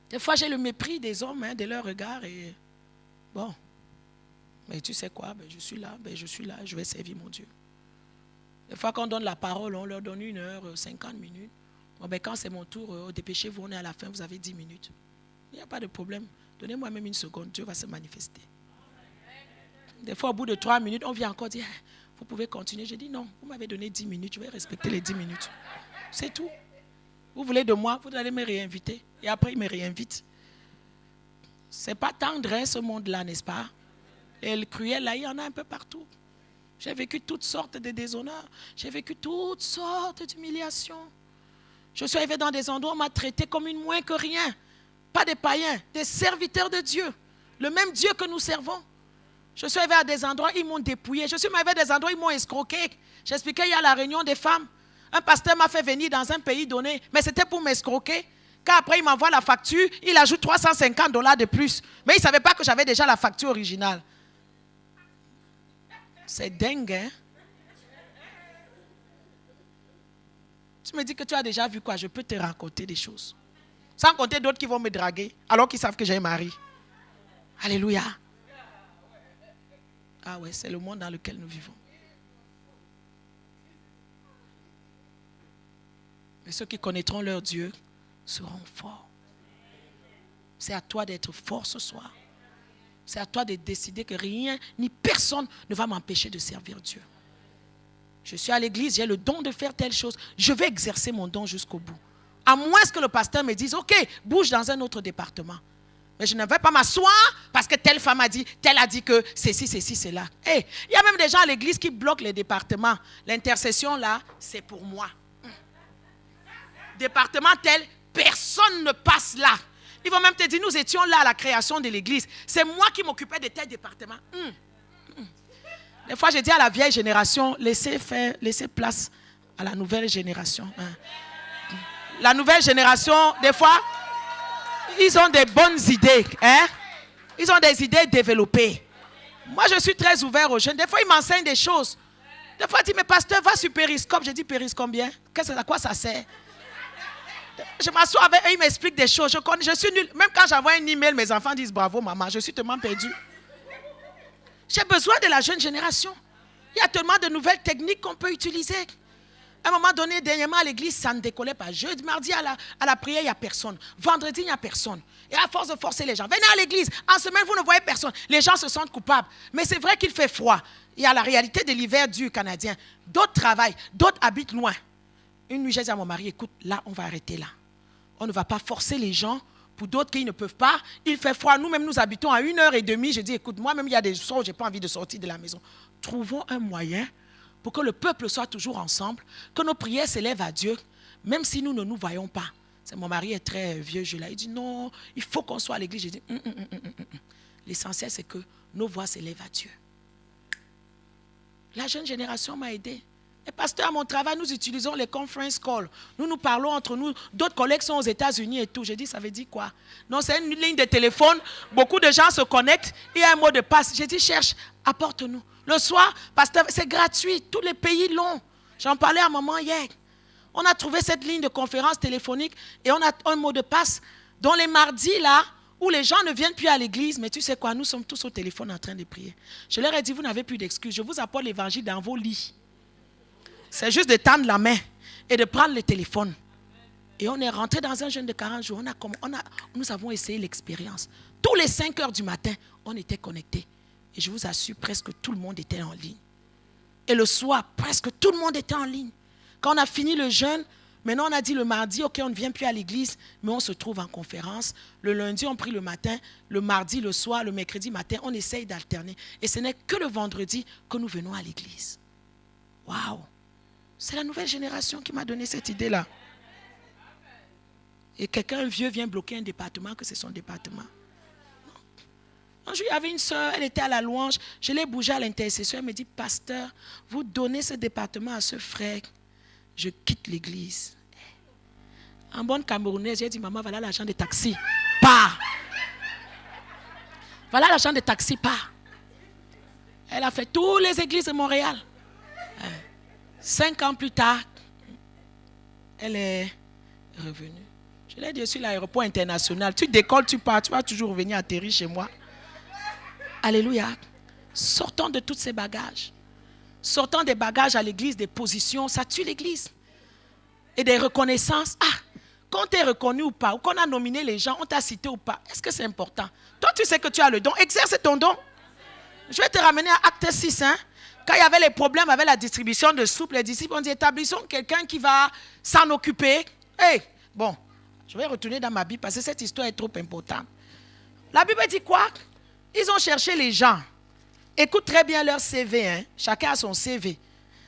Des fois, j'ai le mépris des hommes, de leur regard. Et bon, mais tu sais quoi, je suis là, je vais servir mon Dieu. Des fois, quand on donne la parole, on leur donne 1 heure, 50 minutes. Bon, quand c'est mon tour, dépêchez-vous, on est à la fin, vous avez 10 minutes. Il n'y a pas de problème. Donnez-moi même 1 seconde, Dieu va se manifester. Des fois, au bout de 3 minutes, on vient encore dire, vous pouvez continuer. Je dis non, vous m'avez donné 10 minutes, je vais respecter les 10 minutes. C'est tout. Vous voulez de moi, vous allez me réinviter. Et après, il me réinvite. Ce n'est pas tendre, hein, ce monde-là, n'est-ce pas? Et le cruel, là, il y en a un peu partout. J'ai vécu toutes sortes de déshonneurs. J'ai vécu toutes sortes d'humiliations. Je suis arrivé dans des endroits où on m'a traité comme une moins que rien. Pas des païens, des serviteurs de Dieu. Le même Dieu que nous servons. Je suis arrivé à des endroits où ils m'ont dépouillé. Je suis arrivé à des endroits où ils m'ont escroqué. J'expliquais, il y a la réunion des femmes. Un pasteur m'a fait venir dans un pays donné, mais c'était pour m'escroquer. Quand après il m'envoie la facture, il ajoute $350 de plus. Mais il ne savait pas que j'avais déjà la facture originale. C'est dingue, hein? Tu me dis que tu as déjà vu quoi? Je peux te raconter des choses. Sans compter d'autres qui vont me draguer, alors qu'ils savent que j'ai un mari. Alléluia. Ah ouais, c'est le monde dans lequel nous vivons. Mais ceux qui connaîtront leur Dieu seront forts. C'est à toi d'être fort ce soir. C'est à toi de décider que rien ni personne ne va m'empêcher de servir Dieu. Je suis à l'église, j'ai le don de faire telle chose. Je vais exercer mon don jusqu'au bout. À moins que le pasteur me dise, ok, bouge dans un autre département. Mais je ne vais pas m'asseoir parce que telle femme a dit, telle a dit que ceci, cela. Hey, il y a même des gens à l'église qui bloquent les départements. L'intercession là, c'est pour moi. Département tel, personne ne passe là. Ils vont même te dire, nous étions là à la création de l'église. C'est moi qui m'occupais de tel département. Des fois, je dis à la vieille génération, laissez place à la nouvelle génération. La nouvelle génération, des fois, ils ont des bonnes idées. Ils ont des idées développées. Moi, je suis très ouvert aux jeunes. Des fois, ils m'enseignent des choses. Des fois, ils disent, mais pasteur, va sur Périscope. Je dis, Périscope combien? À quoi ça sert? Je m'assois avec eux, ils m'expliquent des choses. Je suis nul. Même quand j'envoie un email, mes enfants disent, bravo maman, je suis tellement perdu. J'ai besoin de la jeune génération. Il y a tellement de nouvelles techniques qu'on peut utiliser. À un moment donné, dernièrement à l'église, ça ne décollait pas. Jeudi, mardi à la prière, il n'y a personne. Vendredi, il n'y a personne. Et à force de forcer les gens, venez à l'église. En semaine, vous ne voyez personne. Les gens se sentent coupables. Mais c'est vrai qu'il fait froid. Il y a la réalité de l'hiver dur canadien. D'autres travaillent, d'autres habitent loin. Une nuit, j'ai dit à mon mari, écoute, là, on va arrêter là. On ne va pas forcer les gens. Pour d'autres qui ne peuvent pas, il fait froid. Nous-mêmes, nous habitons à 1h30. Je dis, écoute, moi-même, il y a des soirs où je n'ai pas envie de sortir de la maison. Trouvons un moyen pour que le peuple soit toujours ensemble, que nos prières s'élèvent à Dieu, même si nous ne nous voyons pas. Mon mari est très vieux, il dit, non, il faut qu'on soit à l'église. Je dis, l'essentiel, c'est que nos voix s'élèvent à Dieu. La jeune génération m'a aidé. Et pasteur, à mon travail, nous utilisons les conference calls. Nous parlons entre nous. D'autres collègues sont aux États-Unis et tout. J'ai dit, ça veut dire quoi? Non, c'est une ligne de téléphone. Beaucoup de gens se connectent. Il y a un mot de passe. J'ai dit, cherche, apporte-nous. Le soir, pasteur, c'est gratuit. Tous les pays l'ont. J'en parlais à maman hier. On a trouvé cette ligne de conférence téléphonique et on a un mot de passe. Dans les mardis, là, où les gens ne viennent plus à l'église, mais tu sais quoi, nous sommes tous au téléphone en train de prier. Je leur ai dit, vous n'avez plus d'excuses. Je vous apporte l'évangile dans vos lits. C'est juste de tendre la main et de prendre le téléphone. Et on est rentré dans un jeûne de 40 jours. Nous avons essayé l'expérience. Tous les 5 heures du matin, on était connectés. Et je vous assure, presque tout le monde était en ligne. Et le soir, presque tout le monde était en ligne. Quand on a fini le jeûne, maintenant on a dit le mardi, ok, on ne vient plus à l'église, mais on se trouve en conférence. Le lundi, on prie le matin. Le mardi, le soir, le mercredi matin, on essaye d'alterner. Et ce n'est que le vendredi que nous venons à l'église. Waouh! C'est la nouvelle génération qui m'a donné cette idée-là. Et quelqu'un vieux vient bloquer un département, que c'est son département. Un jour, il y avait une soeur, elle était à la louange. Je l'ai bougée à l'intercession. Elle me dit, pasteur, vous donnez ce département à ce frère. Je quitte l'église. En bonne camerounaise, j'ai dit, maman, voilà l'argent de taxi. Pars. Voilà l'argent de taxi, pars. Elle a fait toutes les églises de Montréal. 5 ans plus tard, elle est revenue. Je l'ai dit sur l'aéroport international. Tu décolles, tu pars, tu vas toujours revenir atterrir chez moi. Alléluia. Sortons de tous ces bagages. Sortons des bagages à l'église, des positions, ça tue l'église. Et des reconnaissances. Quand tu es reconnu ou pas, ou qu'on a nominé les gens, on t'a cité ou pas, est-ce que c'est important? Toi, tu sais que tu as le don. Exerce ton don. Je vais te ramener à Acte 6, Quand il y avait les problèmes avec la distribution de soupe, les disciples ont dit, établissons quelqu'un qui va s'en occuper. Bon, je vais retourner dans ma Bible parce que cette histoire est trop importante. La Bible dit quoi? Ils ont cherché les gens. Écoute très bien leur CV. Chacun a son CV.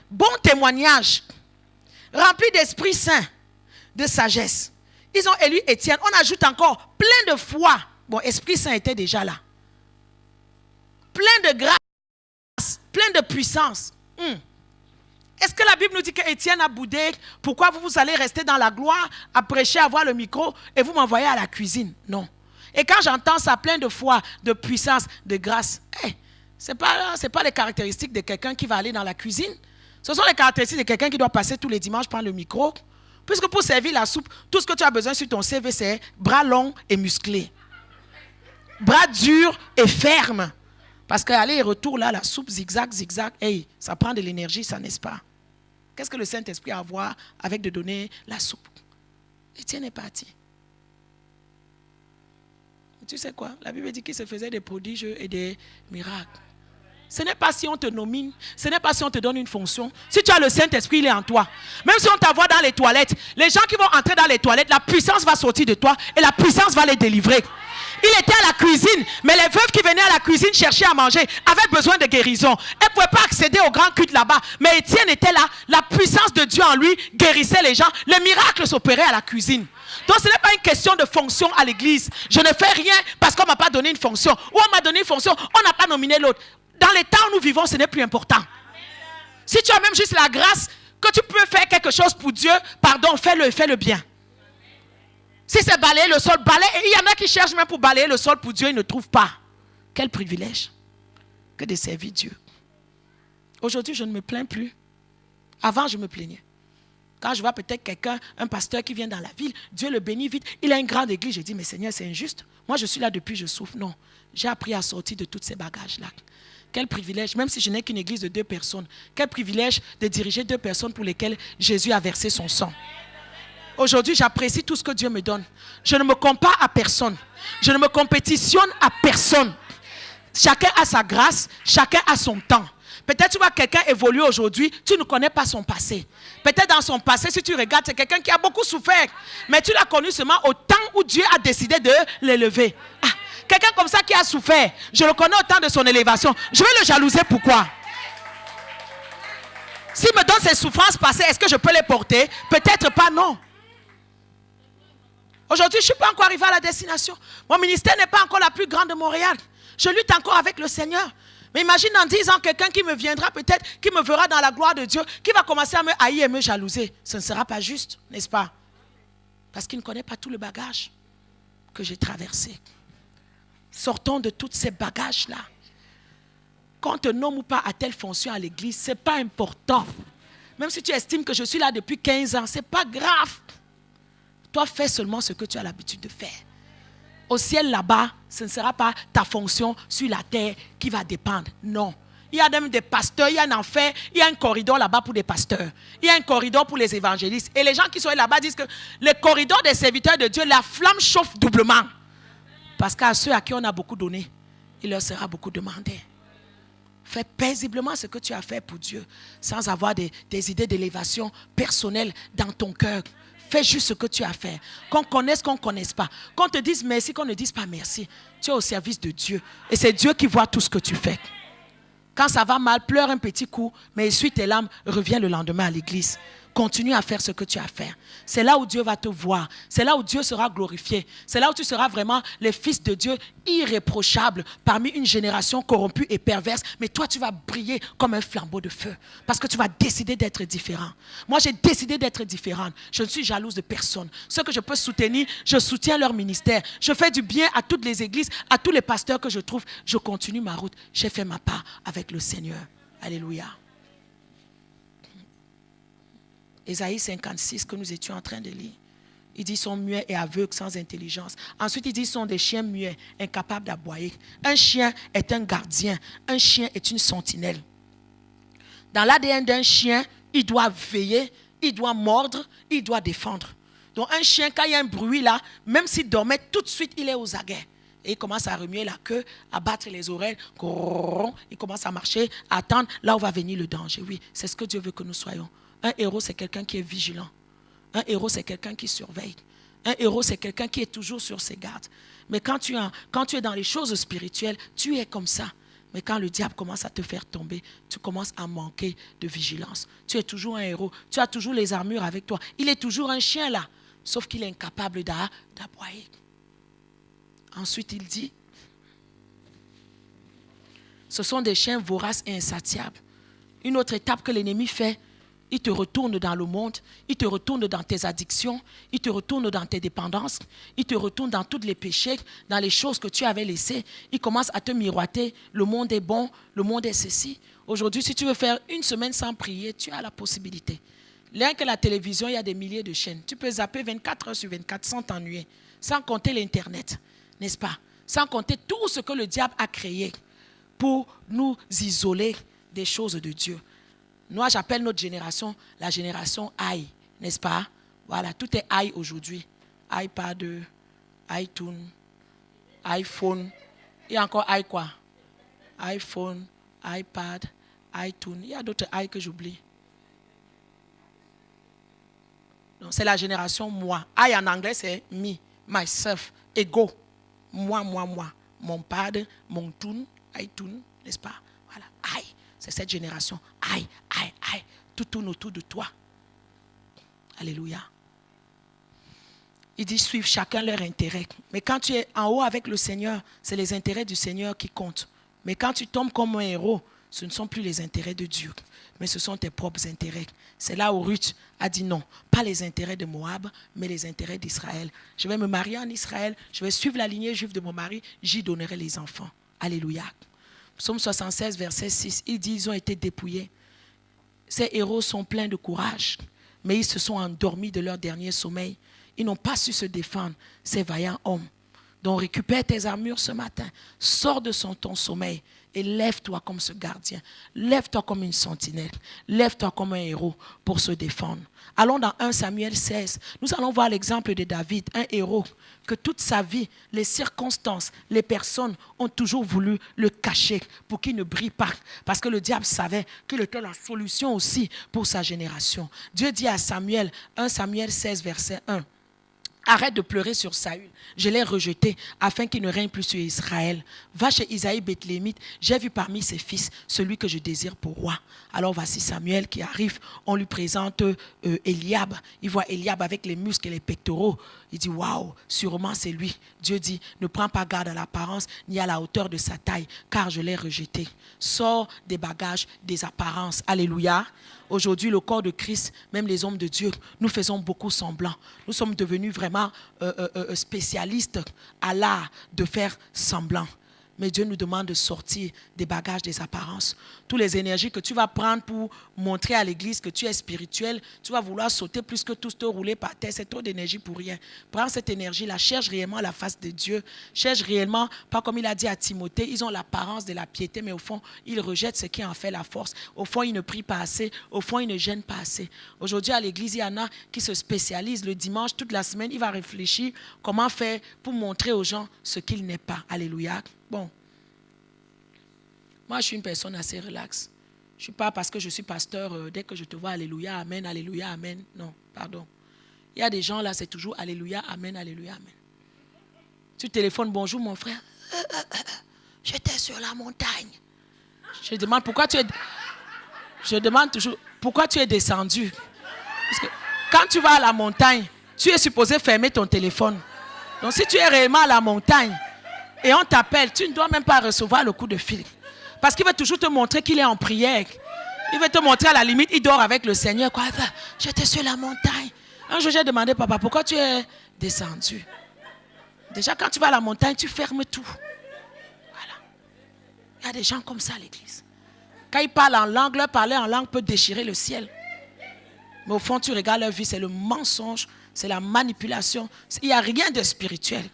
Bon témoignage. Rempli d'Esprit Saint, de sagesse. Ils ont élu Étienne. On ajoute encore plein de foi. Bon, Esprit Saint était déjà là. Plein de grâce. Plein de puissance. Est-ce que la Bible nous dit que Étienne a boudé? Pourquoi vous allez rester dans la gloire, à prêcher, avoir le micro et vous m'envoyez à la cuisine? Non. Et quand j'entends ça, plein de foi, de puissance, de grâce, ce n'est pas les caractéristiques de quelqu'un qui va aller dans la cuisine. Ce sont les caractéristiques de quelqu'un qui doit passer tous les dimanches prendre le micro. Puisque pour servir la soupe, tout ce que tu as besoin sur ton CV, c'est bras longs et musclés. Bras durs et fermes. Parce qu'aller et retour, là, la soupe zigzag, ça prend de l'énergie, ça n'est-ce pas? Qu'est-ce que le Saint-Esprit a à voir avec de donner la soupe? Étienne est parti. Tu sais quoi? La Bible dit qu'il se faisait des prodiges et des miracles. Ce n'est pas si on te nomine, ce n'est pas si on te donne une fonction. Si tu as le Saint-Esprit, il est en toi. Même si on t'envoie dans les toilettes, les gens qui vont entrer dans les toilettes, la puissance va sortir de toi et la puissance va les délivrer. Il était à la cuisine, mais les veuves qui venaient à la cuisine chercher à manger avaient besoin de guérison. Elles ne pouvaient pas accéder au grand culte là-bas. Mais Étienne était là, la puissance de Dieu en lui guérissait les gens. Les miracles s'opéraient à la cuisine. Donc ce n'est pas une question de fonction à l'église. Je ne fais rien parce qu'on ne m'a pas donné une fonction. Ou on m'a donné une fonction, on n'a pas nominé l'autre. Dans les temps où nous vivons, ce n'est plus important. Si tu as même juste la grâce que tu peux faire quelque chose pour Dieu, pardon, fais-le et fais-le bien. Si c'est balayer le sol, balayer. Il y en a qui cherchent même pour balayer le sol pour Dieu, ils ne trouvent pas. Quel privilège que de servir Dieu. Aujourd'hui, je ne me plains plus. Avant, je me plaignais. Quand je vois peut-être quelqu'un, un pasteur qui vient dans la ville, Dieu le bénit vite, il a une grande église. Je dis, mais Seigneur, c'est injuste. Moi, je suis là depuis, je souffre. Non, j'ai appris à sortir de tous ces bagages-là. Quel privilège, même si je n'ai qu'une église de 2 personnes, quel privilège de diriger 2 personnes pour lesquelles Jésus a versé son sang. Aujourd'hui, j'apprécie tout ce que Dieu me donne. Je ne me compare à personne. Je ne me compétitionne à personne. Chacun a sa grâce, chacun a son temps. Peut-être tu vois quelqu'un évoluer aujourd'hui, tu ne connais pas son passé. Peut-être dans son passé, si tu regardes, c'est quelqu'un qui a beaucoup souffert. Mais tu l'as connu seulement au temps où Dieu a décidé de l'élever. Ah, quelqu'un comme ça qui a souffert, je le connais au temps de son élévation. Je vais le jalouser, pourquoi? S'il me donne ses souffrances passées, est-ce que je peux les porter? Peut-être pas, non. Aujourd'hui, je ne suis pas encore arrivé à la destination. Mon ministère n'est pas encore la plus grande de Montréal. Je lutte encore avec le Seigneur. Mais imagine dans 10 ans, quelqu'un qui me viendra peut-être, qui me verra dans la gloire de Dieu, qui va commencer à me haïr et me jalouser. Ce ne sera pas juste, n'est-ce pas? Parce qu'il ne connaît pas tout le bagage que j'ai traversé. Sortons de tous ces bagages-là. Qu'on te nomme ou pas à telle fonction à l'église, ce n'est pas important. Même si tu estimes que je suis là depuis 15 ans, ce n'est pas grave. Toi, fais seulement ce que tu as l'habitude de faire. Au ciel là-bas, ce ne sera pas ta fonction sur la terre qui va dépendre. Non. Il y a même des pasteurs, il y a un enfer, il y a un corridor là-bas pour des pasteurs. Il y a un corridor pour les évangélistes. Et les gens qui sont là-bas disent que le corridor des serviteurs de Dieu, la flamme chauffe doublement. Parce qu'à ceux à qui on a beaucoup donné, il leur sera beaucoup demandé. Fais paisiblement ce que tu as fait pour Dieu, sans avoir des idées d'élévation personnelle dans ton cœur. Fais juste ce que tu as fait. Qu'on connaisse, qu'on ne connaisse pas. Qu'on te dise merci, qu'on ne dise pas merci. Tu es au service de Dieu. Et c'est Dieu qui voit tout ce que tu fais. Quand ça va mal, pleure un petit coup, mais essuie tes larmes, reviens le lendemain à l'église. Continue à faire ce que tu as à faire. C'est là où Dieu va te voir. C'est là où Dieu sera glorifié. C'est là où tu seras vraiment le fils de Dieu irréprochable parmi une génération corrompue et perverse. Mais toi, tu vas briller comme un flambeau de feu parce que tu vas décider d'être différent. Moi, j'ai décidé d'être différente. Je ne suis jalouse de personne. Ceux que je peux soutenir, je soutiens leur ministère. Je fais du bien à toutes les églises, à tous les pasteurs que je trouve. Je continue ma route. J'ai fait ma part avec le Seigneur. Alléluia. Ésaïe 56 que nous étions en train de lire. Il dit, ils sont muets et aveugles, sans intelligence. Ensuite, il dit, ils sont des chiens muets, incapables d'aboyer. Un chien est un gardien. Un chien est une sentinelle. Dans l'ADN d'un chien, il doit veiller, il doit mordre, il doit défendre. Donc un chien, quand il y a un bruit là, même s'il dormait, tout de suite, il est aux aguets. Et il commence à remuer la queue, à battre les oreilles. Il commence à marcher, à attendre là où va venir le danger. Oui, c'est ce que Dieu veut que nous soyons. Un héros, c'est quelqu'un qui est vigilant. Un héros, c'est quelqu'un qui surveille. Un héros, c'est quelqu'un qui est toujours sur ses gardes. Mais quand tu es dans les choses spirituelles, tu es comme ça. Mais quand le diable commence à te faire tomber, tu commences à manquer de vigilance. Tu es toujours un héros. Tu as toujours les armures avec toi. Il est toujours un chien là, sauf qu'il est incapable d'aboyer. Ensuite, il dit, ce sont des chiens voraces et insatiables. Une autre étape que l'ennemi fait, il te retourne dans le monde, il te retourne dans tes addictions, il te retourne dans tes dépendances, il te retourne dans tous les péchés, dans les choses que tu avais laissées. Il commence à te miroiter, le monde est bon, le monde est ceci. Aujourd'hui, si tu veux faire une semaine sans prier, tu as la possibilité. Rien que la télévision, il y a des milliers de chaînes. Tu peux zapper 24 heures sur 24 sans t'ennuyer, sans compter l'Internet, n'est-ce pas? Sans compter tout ce que le diable a créé pour nous isoler des choses de Dieu. Moi, j'appelle notre génération la génération AI, n'est-ce pas? Voilà, tout est AI aujourd'hui. iPad, iTunes, iPhone. Il y a encore i quoi? iPhone, iPad, iTunes. Il y a d'autres i que j'oublie. Donc, c'est la génération moi. I en anglais, c'est me, myself, ego. Moi. Mon pad, mon tune, iTunes, n'est-ce pas? Voilà, I. C'est cette génération. I. Tout tourne autour de toi. Alléluia. Il dit suivre chacun leur intérêt. Mais quand tu es en haut avec le Seigneur, c'est les intérêts du Seigneur qui comptent. Mais quand tu tombes comme un héros, ce ne sont plus les intérêts de Dieu, mais ce sont tes propres intérêts. C'est là où Ruth a dit non, pas les intérêts de Moab, mais les intérêts d'Israël. Je vais me marier en Israël, je vais suivre la lignée juive de mon mari, j'y donnerai les enfants. Alléluia. Psaume 76, verset 6, il dit, ils ont été dépouillés. Ces héros sont pleins de courage, mais ils se sont endormis de leur dernier sommeil. Ils n'ont pas su se défendre, ces vaillants hommes. Donc récupère tes armures ce matin, sors de ton sommeil et lève-toi comme ce gardien. Lève-toi comme une sentinelle, lève-toi comme un héros pour se défendre. Allons dans 1 Samuel 16, nous allons voir l'exemple de David, un héros que toute sa vie, les circonstances, les personnes ont toujours voulu le cacher pour qu'il ne brille pas. Parce que le diable savait qu'il était la solution aussi pour sa génération. Dieu dit à Samuel, 1 Samuel 16, verset 1, arrête de pleurer sur Saül. Je l'ai rejeté afin qu'il ne règne plus sur Israël. Va chez Isaïe Bethlémite. J'ai vu parmi ses fils celui que je désire pour roi. Alors voici Samuel qui arrive. On lui présente Eliab. Il voit Eliab avec les muscles et les pectoraux. Il dit waouh, sûrement c'est lui. Dieu dit ne prends pas garde à l'apparence ni à la hauteur de sa taille car je l'ai rejeté. Sors des bagages des apparences. Alléluia. Aujourd'hui, le corps de Christ, même les hommes de Dieu, nous faisons beaucoup semblant. Nous sommes devenus vraiment spécialistes à l'art de faire semblant. Mais Dieu nous demande de sortir des bagages des apparences. Toutes les énergies que tu vas prendre pour montrer à l'église que tu es spirituel, tu vas vouloir sauter plus que tous, te rouler par terre. C'est trop d'énergie pour rien. Prends cette énergie-là, cherche réellement la face de Dieu. Cherche réellement, pas comme il a dit à Timothée, ils ont l'apparence de la piété, mais au fond, ils rejettent ce qui en fait la force. Au fond, ils ne prient pas assez. Au fond, ils ne gênent pas assez. Aujourd'hui, à l'église, il y en a qui se spécialisent le dimanche, toute la semaine. Il va réfléchir comment faire pour montrer aux gens ce qu'il n'est pas. Alléluia. Bon, moi je suis une personne assez relaxe. Je ne suis pas parce que je suis pasteur, dès que je te vois, alléluia, amen, non, pardon. Il y a des gens là, c'est toujours alléluia, amen. Tu téléphones, bonjour mon frère, j'étais sur la montagne. Je demande pourquoi tu es... Je demande toujours, pourquoi tu es descendu? Parce que quand tu vas à la montagne, tu es supposé fermer ton téléphone. Donc si tu es réellement à la montagne, et on t'appelle, tu ne dois même pas recevoir le coup de fil. Parce qu'il veut toujours te montrer qu'il est en prière. Il veut te montrer à la limite, il dort avec le Seigneur. Quoi. J'étais sur la montagne. Un jour, j'ai demandé, papa, pourquoi tu es descendu? Déjà, quand tu vas à la montagne, tu fermes tout. Voilà. Il y a des gens comme ça à l'église. Quand ils parlent en langue, leur parler en langue peut déchirer le ciel. Mais au fond, tu regardes leur vie, c'est le mensonge, c'est la manipulation. Il n'y a rien de spirituel.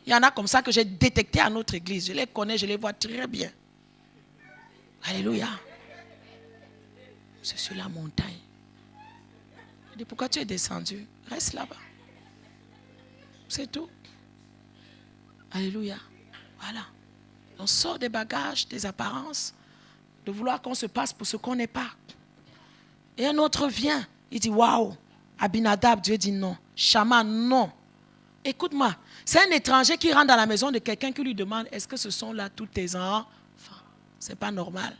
Il y en a comme ça que j'ai détecté à notre église. Je les connais, je les vois très bien. Alléluia. C'est sur la montagne. Je dis, pourquoi tu es descendu? Reste là-bas. C'est tout. Alléluia. Voilà. On sort des bagages, des apparences, de vouloir qu'on se passe pour ce qu'on n'est pas. Et un autre vient, il dit, waouh, Abinadab, Dieu dit non. Shama, non. Écoute-moi, c'est un étranger qui rentre dans la maison de quelqu'un qui lui demande, est-ce que ce sont là tous tes enfants? C'est pas normal.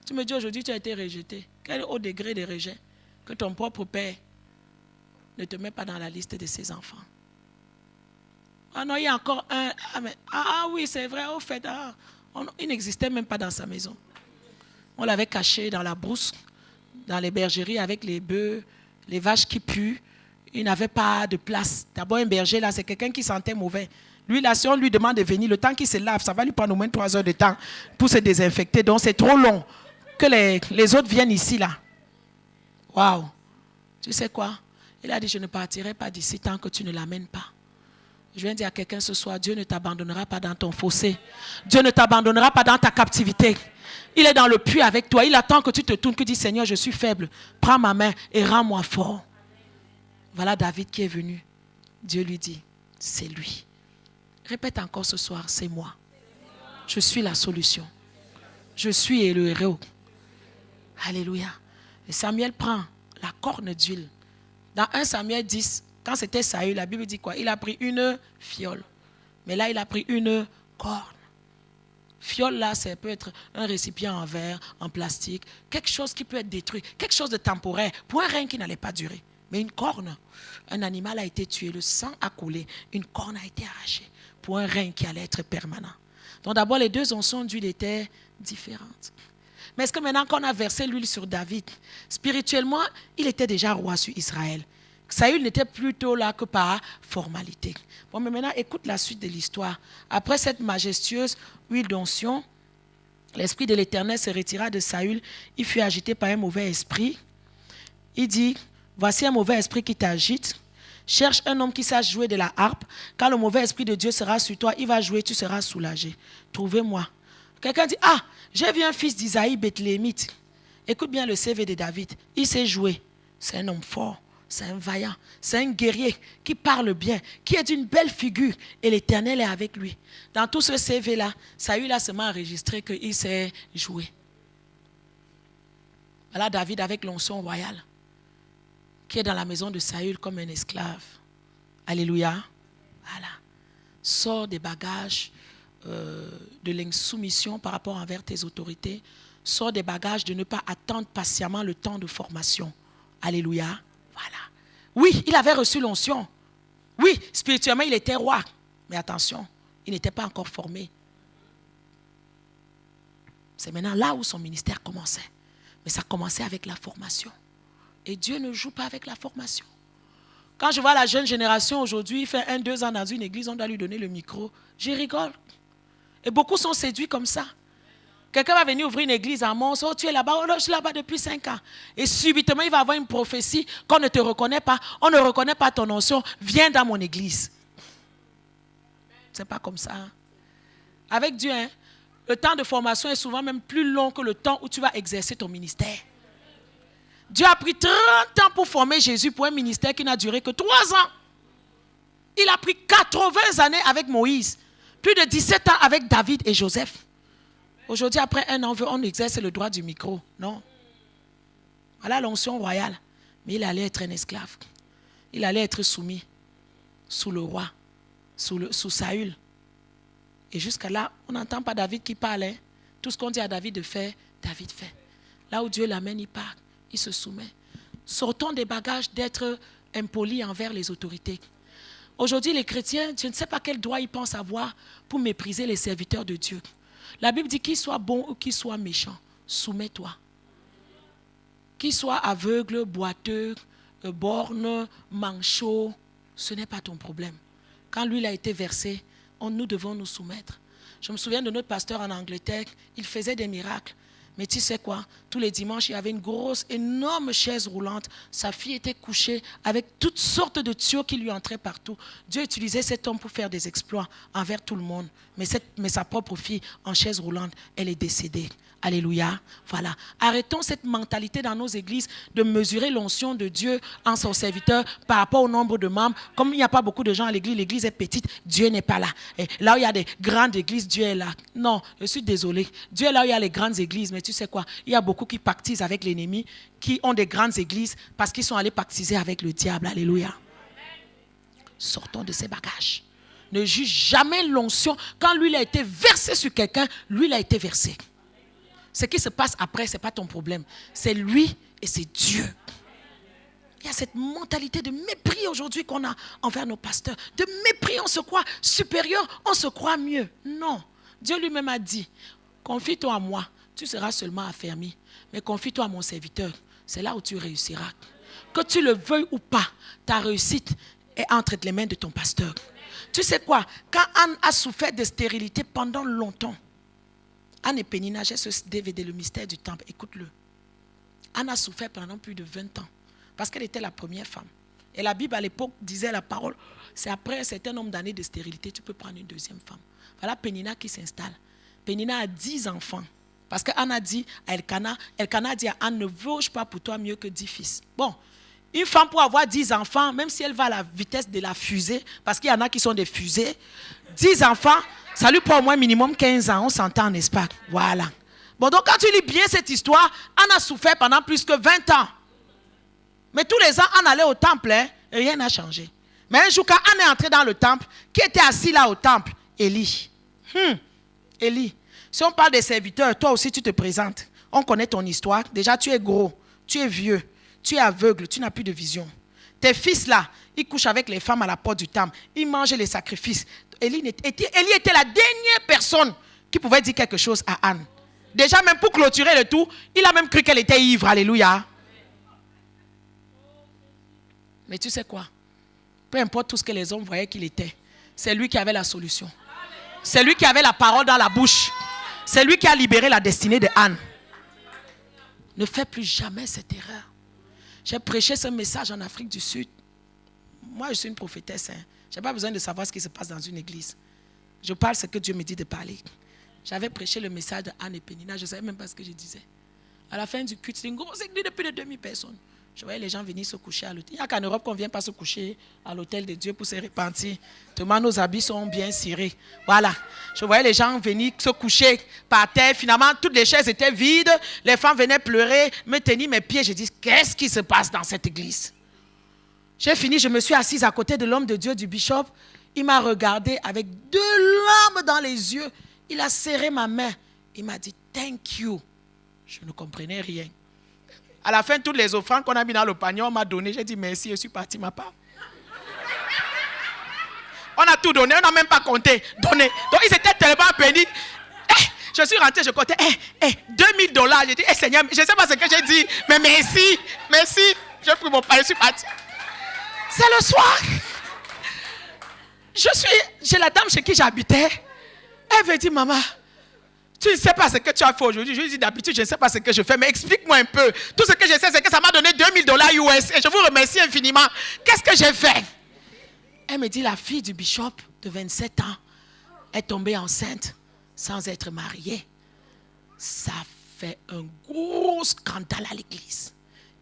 Tu me dis aujourd'hui, tu as été rejeté. Quel haut degré de rejet que ton propre père ne te met pas dans la liste de ses enfants. Ah non, il y a encore un. Ah oui, c'est vrai, au fait, il n'existait même pas dans sa maison. On l'avait caché dans la brousse, dans les bergeries avec les bœufs, les vaches qui puent. Il n'avait pas de place. D'abord, un berger, là, c'est quelqu'un qui sentait mauvais. Lui, là, si on lui demande de venir, le temps qu'il se lave, ça va lui prendre au moins 3 heures de temps pour se désinfecter. Donc, c'est trop long que les autres viennent ici, là. Waouh! Tu sais quoi? Il a dit, je ne partirai pas d'ici tant que tu ne l'amènes pas. Je viens dire à quelqu'un ce soir, Dieu ne t'abandonnera pas dans ton fossé. Dieu ne t'abandonnera pas dans ta captivité. Il est dans le puits avec toi. Il attend que tu te tournes, que tu dis, Seigneur, je suis faible. Prends ma main et rends-moi fort. Voilà David qui est venu. Dieu lui dit, c'est lui. Répète encore ce soir, c'est moi. Je suis la solution. Je suis le héros. Alléluia. Et Samuel prend la corne d'huile. Dans 1 Samuel 10, quand c'était Saül, la Bible dit quoi? Il a pris une fiole. Mais là, il a pris une corne. Fiole, là, ça peut être un récipient en verre, en plastique, quelque chose qui peut être détruit, quelque chose de temporaire, pour un règne qui n'allait pas durer. Mais une corne, un animal a été tué, le sang a coulé, une corne a été arrachée pour un règne qui allait être permanent. Donc d'abord, les deux onçons d'huile étaient différentes. Mais est-ce que maintenant qu'on a versé l'huile sur David, spirituellement, il était déjà roi sur Israël. Saül n'était plutôt là que par formalité. Bon, mais maintenant, écoute la suite de l'histoire. Après cette majestueuse huile d'onction, l'esprit de l'Éternel se retira de Saül. Il fut agité par un mauvais esprit. Il dit, voici un mauvais esprit qui t'agite. Cherche un homme qui sache jouer de la harpe. Quand le mauvais esprit de Dieu sera sur toi, il va jouer, tu seras soulagé. Trouvez-moi. Quelqu'un dit, ah, j'ai vu un fils d'Isaïe, Bethléemite. Écoute bien le CV de David. Il sait jouer. C'est un homme fort. C'est un vaillant. C'est un guerrier qui parle bien, qui est d'une belle figure. Et l'Éternel est avec lui. Dans tout ce CV-là, Saül a seulement enregistré qu'il sait jouer. Voilà David avec l'onction royale, qui est dans la maison de Saül comme un esclave. Alléluia. Voilà. Sors des bagages de l'insoumission par rapport envers tes autorités. Sors des bagages de ne pas attendre patiemment le temps de formation. Alléluia. Voilà. Oui, il avait reçu l'onction. Oui, spirituellement, il était roi. Mais attention, il n'était pas encore formé. C'est maintenant là où son ministère commençait. Mais ça commençait avec la formation. Et Dieu ne joue pas avec la formation. Quand je vois la jeune génération aujourd'hui, il fait 1-2 ans dans une église, on doit lui donner le micro. Je rigole. Et beaucoup sont séduits comme ça. Quelqu'un va venir ouvrir une église à Mons. Oh, tu es là-bas. Oh, je suis là-bas depuis 5 ans. Et subitement, il va avoir une prophétie qu'on ne te reconnaît pas. On ne reconnaît pas ton onction. Viens dans mon église. C'est pas comme ça. Hein? Avec Dieu, hein, le temps de formation est souvent même plus long que le temps où tu vas exercer ton ministère. Dieu a pris 30 ans pour former Jésus pour un ministère qui n'a duré que 3 ans. Il a pris 80 années avec Moïse. Plus de 17 ans avec David et Joseph. Aujourd'hui, après 1 an, on exerce le droit du micro. Non. Voilà l'onction royale. Mais il allait être un esclave. Il allait être soumis sous le roi, sous Saül. Et jusqu'à là, on n'entend pas David qui parle. Hein. Tout ce qu'on dit à David de faire, David fait. Là où Dieu l'amène, il part. Il se soumet. Sortons des bagages d'être impolis envers les autorités. Aujourd'hui, les chrétiens, je ne sais pas quel droit ils pensent avoir pour mépriser les serviteurs de Dieu. La Bible dit qu'il soit bon ou qu'il soit méchant, soumets-toi. Qu'il soit aveugle, boiteux, borgne, manchot, ce n'est pas ton problème. Quand l'huile a été versée, nous devons nous soumettre. Je me souviens de notre pasteur en Angleterre, il faisait des miracles. Mais tu sais quoi? Tous les dimanches, il y avait une grosse, énorme chaise roulante. Sa fille était couchée avec toutes sortes de tuyaux qui lui entraient partout. Dieu utilisait cet homme pour faire des exploits envers tout le monde. Mais sa propre fille, en chaise roulante, elle est décédée. Alléluia. Voilà. Arrêtons cette mentalité dans nos églises de mesurer l'onction de Dieu en son serviteur par rapport au nombre de membres. Comme il n'y a pas beaucoup de gens à l'église, l'église est petite, Dieu n'est pas là. Et là où il y a des grandes églises, Dieu est là. Non, je suis désolé. Dieu est là où il y a les grandes églises, mais tu sais quoi? Il y a beaucoup qui pactisent avec l'ennemi, qui ont des grandes églises parce qu'ils sont allés pactiser avec le diable. Alléluia. Sortons de ces bagages. Ne juge jamais l'onction. Quand l'huile a été versée sur quelqu'un, l'huile a été versée. Ce qui se passe après, ce n'est pas ton problème. C'est lui et c'est Dieu. Il y a cette mentalité de mépris aujourd'hui qu'on a envers nos pasteurs. De mépris, on se croit supérieur, on se croit mieux. Non. Dieu lui-même a dit, confie-toi à moi, tu seras seulement affermi. Mais confie-toi à mon serviteur, c'est là où tu réussiras. Que tu le veuilles ou pas, ta réussite est entre les mains de ton pasteur. Tu sais quoi? Quand Anne a souffert de stérilité pendant longtemps, Anne et Pénina, j'ai ce DVD, le mystère du temple, écoute-le. Anne a souffert pendant plus de 20 ans, parce qu'elle était la première femme. Et la Bible à l'époque disait la parole, c'est après un certain nombre d'années de stérilité, tu peux prendre une deuxième femme. Voilà Pénina qui s'installe. Pénina a 10 enfants, parce qu'Anne a dit à Elkana a dit à Anne, ne veux-je pas pour toi mieux que 10 fils. Bon, une femme pour avoir 10 enfants, même si elle va à la vitesse de la fusée, parce qu'il y en a qui sont des fusées, 10 enfants, ça lui prend au moins minimum 15 ans, on s'entend, n'est-ce pas? Voilà. Bon, donc quand tu lis bien cette histoire, Anne a souffert pendant plus que 20 ans. Mais tous les ans, Anne allait au temple, hein, et rien n'a changé. Mais un jour, quand Anne est entrée dans le temple, qui était assis là au temple? Élie. Élie. Si on parle des serviteurs, toi aussi tu te présentes. On connaît ton histoire. Déjà, tu es gros, tu es vieux, tu es aveugle, tu n'as plus de vision. Tes fils là, ils couchent avec les femmes à la porte du temple. Ils mangent les sacrifices. Élie était la dernière personne qui pouvait dire quelque chose à Anne. Déjà, même pour clôturer le tout, il a même cru qu'elle était ivre. Alléluia. Mais tu sais quoi? Peu importe tout ce que les hommes voyaient qu'il était, c'est lui qui avait la solution. C'est lui qui avait la parole dans la bouche. C'est lui qui a libéré la destinée de Anne. Ne fais plus jamais cette erreur. J'ai prêché ce message en Afrique du Sud. Moi, je suis une prophétesse. Je n'ai pas besoin de savoir ce qui se passe dans une église. Je parle ce que Dieu me dit de parler. J'avais prêché le message de Anne et Pénina. Je ne savais même pas ce que je disais. À la fin du culte, c'était une grosse église de plus de 2000 personnes. Je voyais les gens venir se coucher à l'hôtel. Il n'y a qu'en Europe qu'on ne vient pas se coucher à l'hôtel de Dieu pour se repentir. Tellement nos habits sont bien cirés. Voilà. Je voyais les gens venir se coucher par terre. Finalement, toutes les chaises étaient vides. Les femmes venaient pleurer, me tenir mes pieds. Je dis, qu'est-ce qui se passe dans cette église? J'ai fini, je me suis assise à côté de l'homme de Dieu, du bishop. Il m'a regardé avec 2 larmes dans les yeux. Il a serré ma main. Il m'a dit, thank you. Je ne comprenais rien. À la fin, toutes les offrandes qu'on a mis dans le panier, on m'a donné. J'ai dit merci, je suis parti ma part. On a tout donné, on n'a même pas compté. Donné. Donc ils étaient tellement bénis. Je suis rentré, je comptais. $2000. J'ai dit, Seigneur, je ne sais pas ce que j'ai dit, mais merci, merci. J'ai pris mon pain, je suis parti. C'est le soir. Je suis chez la dame chez qui j'habitais. Elle veut dire, maman, tu ne sais pas ce que tu as fait aujourd'hui. Je lui dis, d'habitude, je ne sais pas ce que je fais, mais explique-moi un peu. Tout ce que je sais, c'est que ça m'a donné $2000 US et je vous remercie infiniment. Qu'est-ce que j'ai fait? Elle me dit, la fille du bishop de 27 ans est tombée enceinte sans être mariée. Ça fait un gros scandale à l'église.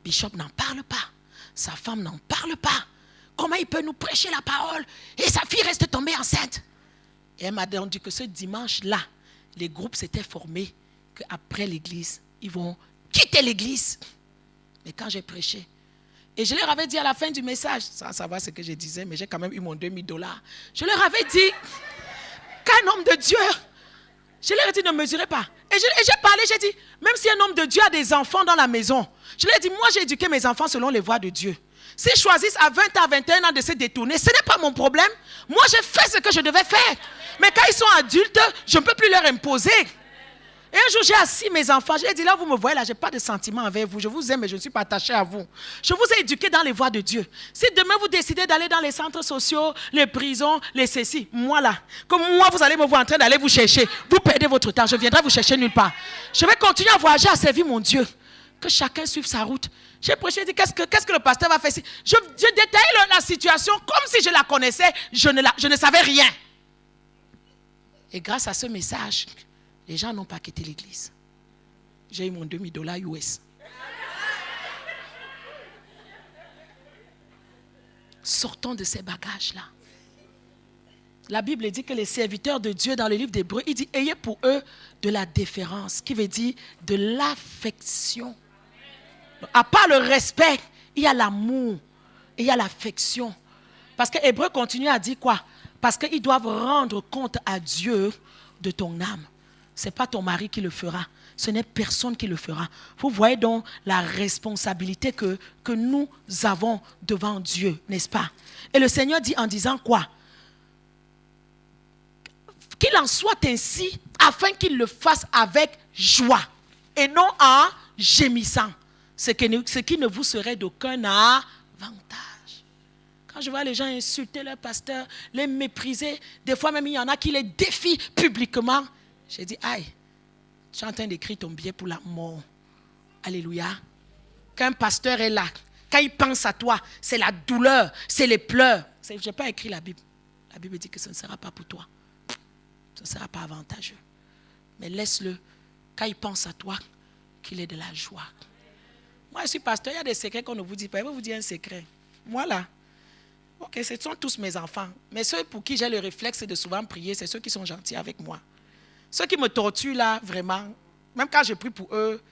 Bishop n'en parle pas. Sa femme n'en parle pas. Comment il peut nous prêcher la parole et sa fille reste tombée enceinte? Et elle m'a dit que ce dimanche-là, les groupes s'étaient formés qu'après l'église, ils vont quitter l'église. Mais quand j'ai prêché, et je leur avais dit à la fin du message, sans savoir ce que je disais, mais j'ai quand même eu mon $2000. Je leur avais dit qu'un homme de Dieu, je leur ai dit ne mesurez pas. Et j'ai parlé, j'ai dit, même si un homme de Dieu a des enfants dans la maison, je leur ai dit, moi j'ai éduqué mes enfants selon les voies de Dieu. S'ils choisissent à 20 à 21 ans de se détourner, ce n'est pas mon problème. Moi j'ai fait ce que je devais faire. Mais quand ils sont adultes, je ne peux plus leur imposer. Et un jour, j'ai assis mes enfants. Je leur ai dit, là, vous me voyez, là, je n'ai pas de sentiment envers vous. Je vous aime, mais je ne suis pas attaché à vous. Je vous ai éduqué dans les voies de Dieu. Si demain, vous décidez d'aller dans les centres sociaux, les prisons, les ceci, moi, là, comme moi, vous allez me voir en train d'aller vous chercher. Vous perdez votre temps. Je viendrai vous chercher nulle part. Je vais continuer à voyager, à servir mon Dieu. Que chacun suive sa route. J'ai prêché, j'ai dit, qu'est-ce que le pasteur va faire ici? Je détaille la situation comme si je la connaissais. Je ne savais rien. Et grâce à ce message, les gens n'ont pas quitté l'église. J'ai eu mon $2000 US. Sortons de ces bagages-là. La Bible dit que les serviteurs de Dieu dans le livre d'Hébreux, il dit, ayez pour eux de la déférence, qui veut dire de l'affection. À part le respect, il y a l'amour, il y a l'affection. Parce que Hébreux continue à dire quoi? Parce qu'ils doivent rendre compte à Dieu de ton âme. Ce n'est pas ton mari qui le fera. Ce n'est personne qui le fera. Vous voyez donc la responsabilité que nous avons devant Dieu, n'est-ce pas? Et le Seigneur dit en disant quoi? Qu'il en soit ainsi, afin qu'il le fasse avec joie et non en gémissant. Ce qui ne vous serait d'aucun avantage. Quand je vois les gens insulter leur pasteur, les mépriser, des fois même il y en a qui les défient publiquement. J'ai dit, aïe, tu es en train d'écrire ton billet pour la mort. Alléluia. Quand un pasteur est là, quand il pense à toi, c'est la douleur, c'est les pleurs. Je n'ai pas écrit la Bible. La Bible dit que ce ne sera pas pour toi. Ce ne sera pas avantageux. Mais laisse-le, quand il pense à toi, qu'il ait de la joie. Moi, je suis pasteur, il y a des secrets qu'on ne vous dit pas. Je vais vous dire un secret. Voilà. Ok, ce sont tous mes enfants. Mais ceux pour qui j'ai le réflexe de souvent prier, c'est ceux qui sont gentils avec moi. Ceux qui me torturent là, vraiment, Même quand je prie pour eux,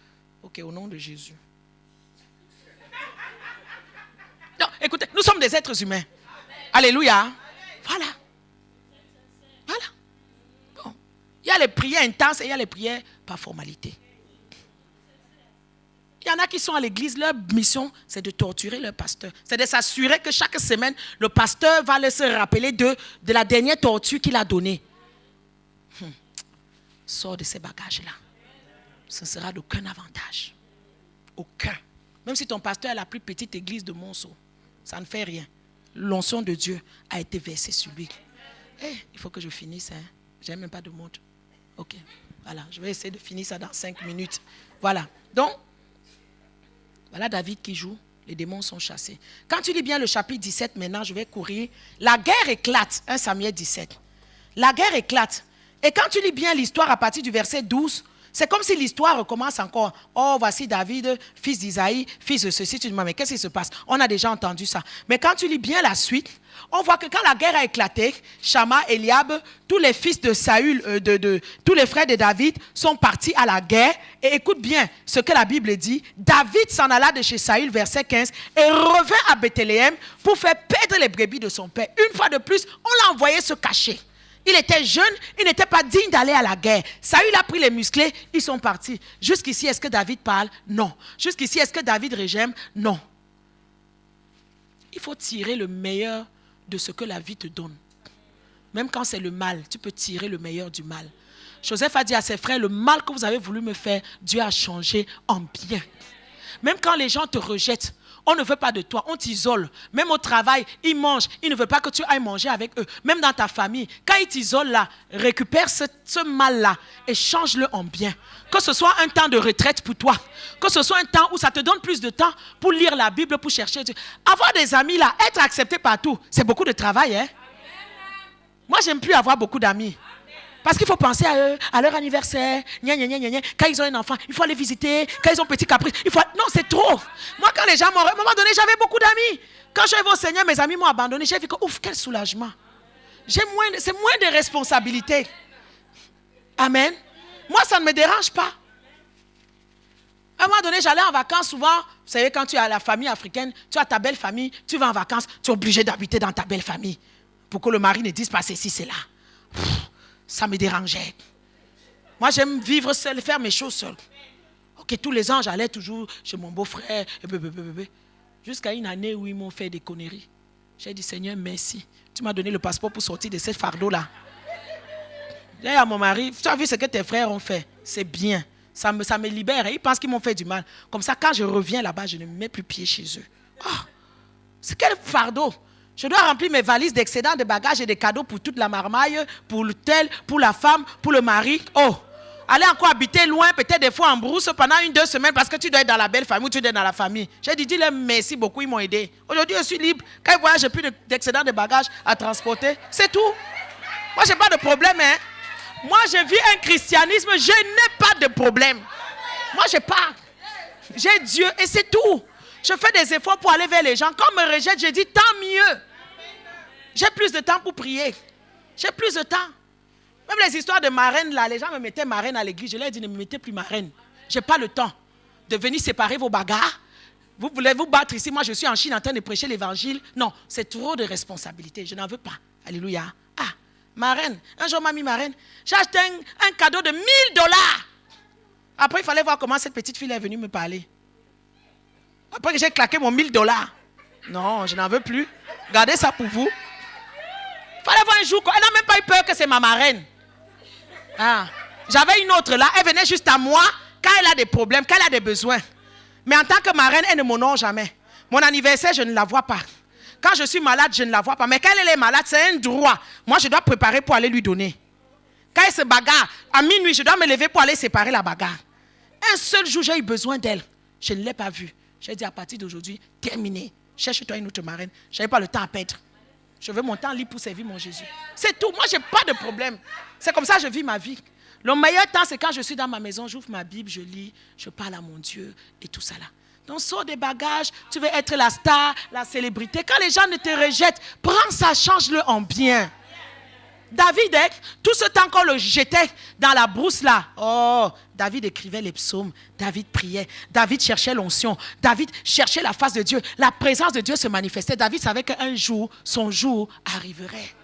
ok, au nom de Jésus. Non, écoutez, nous sommes des êtres humains. Alléluia. Voilà. Voilà. Bon. Il y a les prières intenses et il y a les prières par formalité. Il y en a qui sont à l'église, leur mission, c'est de torturer leur pasteur. C'est de s'assurer que chaque semaine, le pasteur va se rappeler de la dernière torture qu'il a donnée. Sors de ces bagages-là. Ce ne sera d'aucun avantage. Aucun. Même si ton pasteur a la plus petite église de Monceau, ça ne fait rien. L'onction de Dieu a été versée sur lui. Il faut que je finisse. Je n'ai même pas de montre. Ok. Voilà. Je vais essayer de finir ça dans 5 minutes. Voilà. Donc, voilà David qui joue. Les démons sont chassés. Quand tu lis bien le chapitre 17, maintenant, je vais courir. La guerre éclate. 1 Samuel 17. La guerre éclate. Et quand tu lis bien l'histoire à partir du verset 12, c'est comme si l'histoire recommence encore. Oh, voici David, fils d'Isaïe, fils de ceci. Tu te demandes, mais qu'est-ce qui se passe? On a déjà entendu ça. Mais quand tu lis bien la suite, on voit que quand la guerre a éclaté, Shama, Eliab, tous les fils de Saül, tous les frères de David sont partis à la guerre. Et écoute bien ce que la Bible dit. David s'en alla de chez Saül, verset 15, et revint à Bethléem pour faire perdre les brebis de son père. Une fois de plus, on l'a envoyé se cacher. Il était jeune, il n'était pas digne d'aller à la guerre. Saül a pris les musclés, ils sont partis. Jusqu'ici, est-ce que David parle? Non. Jusqu'ici, est-ce que David régime? Non. Il faut tirer le meilleur de ce que la vie te donne. Même quand c'est le mal, tu peux tirer le meilleur du mal. Joseph a dit à ses frères, le mal que vous avez voulu me faire, Dieu a changé en bien. Même quand les gens te rejettent, on ne veut pas de toi, on t'isole. Même au travail, ils mangent, ils ne veulent pas que tu ailles manger avec eux. Même dans ta famille, quand ils t'isolent là, récupère ce mal-là et change-le en bien. Que ce soit un temps de retraite pour toi, que ce soit un temps où ça te donne plus de temps pour lire la Bible, pour chercher Dieu. Avoir des amis là, être accepté partout, c'est beaucoup de travail. Hein? Moi, j'aime plus avoir beaucoup d'amis. Parce qu'il faut penser à eux, à leur anniversaire, quand ils ont un enfant, il faut aller visiter, quand ils ont petit caprice, non, c'est trop. Moi, quand les gens m'ont... À un moment donné, j'avais beaucoup d'amis. Quand je suis arrivé au Seigneur, mes amis m'ont abandonné. J'ai vu que, ouf, quel soulagement. C'est moins de responsabilités. Amen. Moi, ça ne me dérange pas. À un moment donné, j'allais en vacances souvent. Vous savez, quand tu as la famille africaine, tu as ta belle famille, tu vas en vacances, tu es obligé d'habiter dans ta belle famille. Pour que le mari ne dise pas ceci, c'est là. Ça me dérangeait. Moi, j'aime vivre seul, faire mes choses seul. Ok, tous les ans, j'allais toujours chez mon beau-frère. Jusqu'à une année où ils m'ont fait des conneries. J'ai dit, Seigneur, merci. Tu m'as donné le passeport pour sortir de ce fardeau-là. J'ai dit à mon mari, tu as vu ce que tes frères ont fait? C'est bien. Ça me libère. Ils pensent qu'ils m'ont fait du mal. Comme ça, quand je reviens là-bas, je ne mets plus pied chez eux. Oh, c'est quel fardeau! Je dois remplir mes valises d'excédents, de bagages et de cadeaux pour toute la marmaille, pour l'hôtel, pour la femme, pour le mari. Oh, aller encore habiter loin, peut-être des fois en brousse pendant 1-2 semaines parce que tu dois être dans la belle famille ou tu dois être dans la famille. J'ai dit, dis-leur merci beaucoup, ils m'ont aidé. Aujourd'hui, je suis libre. Quand ils voient que je n'ai plus d'excédents de bagages à transporter, c'est tout. Moi, je n'ai pas de problème. Hein. Moi, je vis un christianisme, je n'ai pas de problème. Moi, je pars. J'ai Dieu et c'est tout. Je fais des efforts pour aller vers les gens. Quand on me rejette, je dis tant mieux. J'ai plus de temps pour prier. J'ai plus de temps. Même les histoires de marraine, là, les gens me mettaient marraine à l'église. Je leur ai dit, ne me mettez plus marraine. Je n'ai pas le temps de venir séparer vos bagarres. Vous voulez vous battre ici. Moi, je suis en Chine en train de prêcher l'évangile. Non, c'est trop de responsabilité. Je n'en veux pas. Alléluia. Ah, marraine. Un jour, m'a mis marraine. J'ai acheté un cadeau de $1000. Après, il fallait voir comment cette petite fille est venue me parler. Après que j'ai claqué mon $1000. Non, je n'en veux plus. Gardez ça pour vous. Il fallait voir un jour, elle n'a même pas eu peur que c'est ma marraine. Ah. J'avais une autre là, elle venait juste à moi quand elle a des problèmes, quand elle a des besoins. Mais en tant que marraine, elle ne m'honore jamais. Mon anniversaire, je ne la vois pas. Quand je suis malade, je ne la vois pas. Mais quand elle est malade, c'est un droit. Moi, je dois préparer pour aller lui donner. Quand elle se bagarre, à minuit, je dois me lever pour aller séparer la bagarre. Un seul jour, j'ai eu besoin d'elle. Je ne l'ai pas vue. J'ai dit à partir d'aujourd'hui, terminé. Cherche-toi une autre marraine. Je n'avais pas le temps à perdre. Je veux mon temps libre pour servir mon Jésus. C'est tout. Moi, je n'ai pas de problème. C'est comme ça que je vis ma vie. Le meilleur temps, c'est quand je suis dans ma maison, j'ouvre ma Bible, je lis, je parle à mon Dieu et tout ça là. Donc, sors des bagages, tu veux être la star, la célébrité. Quand les gens ne te rejettent, prends ça, change-le en bien. David, tout ce temps qu'on le jetait dans la brousse là, oh, David écrivait les psaumes, David priait, David cherchait l'onction, David cherchait la face de Dieu, la présence de Dieu se manifestait. David savait qu'un jour, son jour arriverait.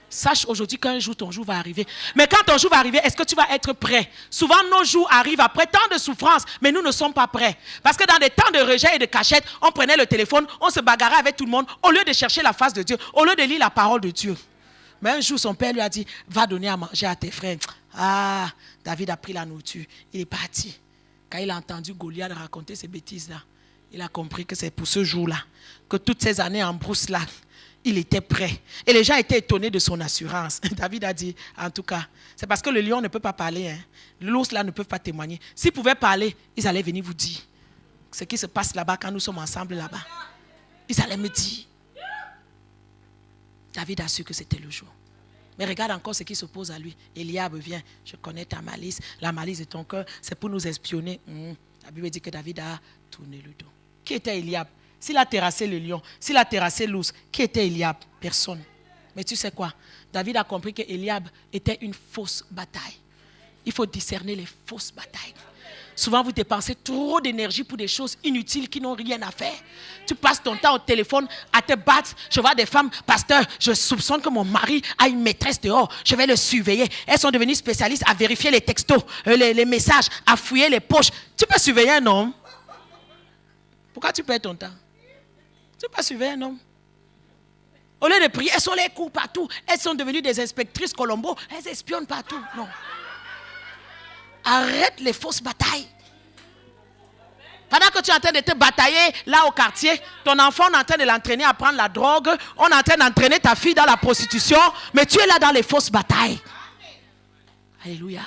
Sache aujourd'hui qu'un jour, ton jour va arriver. Mais quand ton jour va arriver, est-ce que tu vas être prêt? Souvent, nos jours arrivent après tant de souffrances, mais nous ne sommes pas prêts. Parce que dans des temps de rejet et de cachette, on prenait le téléphone, on se bagarrait avec tout le monde, au lieu de chercher la face de Dieu, au lieu de lire la parole de Dieu. Mais un jour, son père lui a dit, va donner à manger à tes frères. Ah, David a pris la nourriture. Il est parti. Quand il a entendu Goliath raconter ces bêtises-là, il a compris que c'est pour ce jour-là, que toutes ces années en brousse-là, il était prêt. Et les gens étaient étonnés de son assurance. David a dit, en tout cas, c'est parce que le lion ne peut pas parler. Hein. L'ours là ne peut pas témoigner. S'ils pouvaient parler, ils allaient venir vous dire ce qui se passe là-bas quand nous sommes ensemble là-bas. Ils allaient me dire. David a su que c'était le jour. Mais regarde encore ce qui s'oppose à lui. Eliab vient, je connais ta malice. La malice de ton cœur, c'est pour nous espionner. La Bible dit que David a tourné le dos. Qui était Eliab? S'il a terrassé le lion, s'il a terrassé l'ours, qui était Eliab? Personne. Mais tu sais quoi? David a compris que Eliab était une fausse bataille. Il faut discerner les fausses batailles. Souvent, vous dépensez trop d'énergie pour des choses inutiles qui n'ont rien à faire. Tu passes ton temps au téléphone à te battre. Je vois des femmes, pasteur, je soupçonne que mon mari a une maîtresse dehors. Je vais le surveiller. Elles sont devenues spécialistes à vérifier les textos, les messages, à fouiller les poches. Tu peux surveiller un homme? Pourquoi tu perds ton temps? Tu peux pas surveiller un homme. Au lieu de prier, elles sont les coups partout. Elles sont devenues des inspectrices Colombo. Elles espionnent partout. Non. Arrête les fausses batailles. Pendant que tu es en train de te batailler là au quartier, ton enfant, on est en train de l'entraîner à prendre la drogue. On est en train d'entraîner ta fille dans la prostitution. Mais tu es là dans les fausses batailles. Alléluia.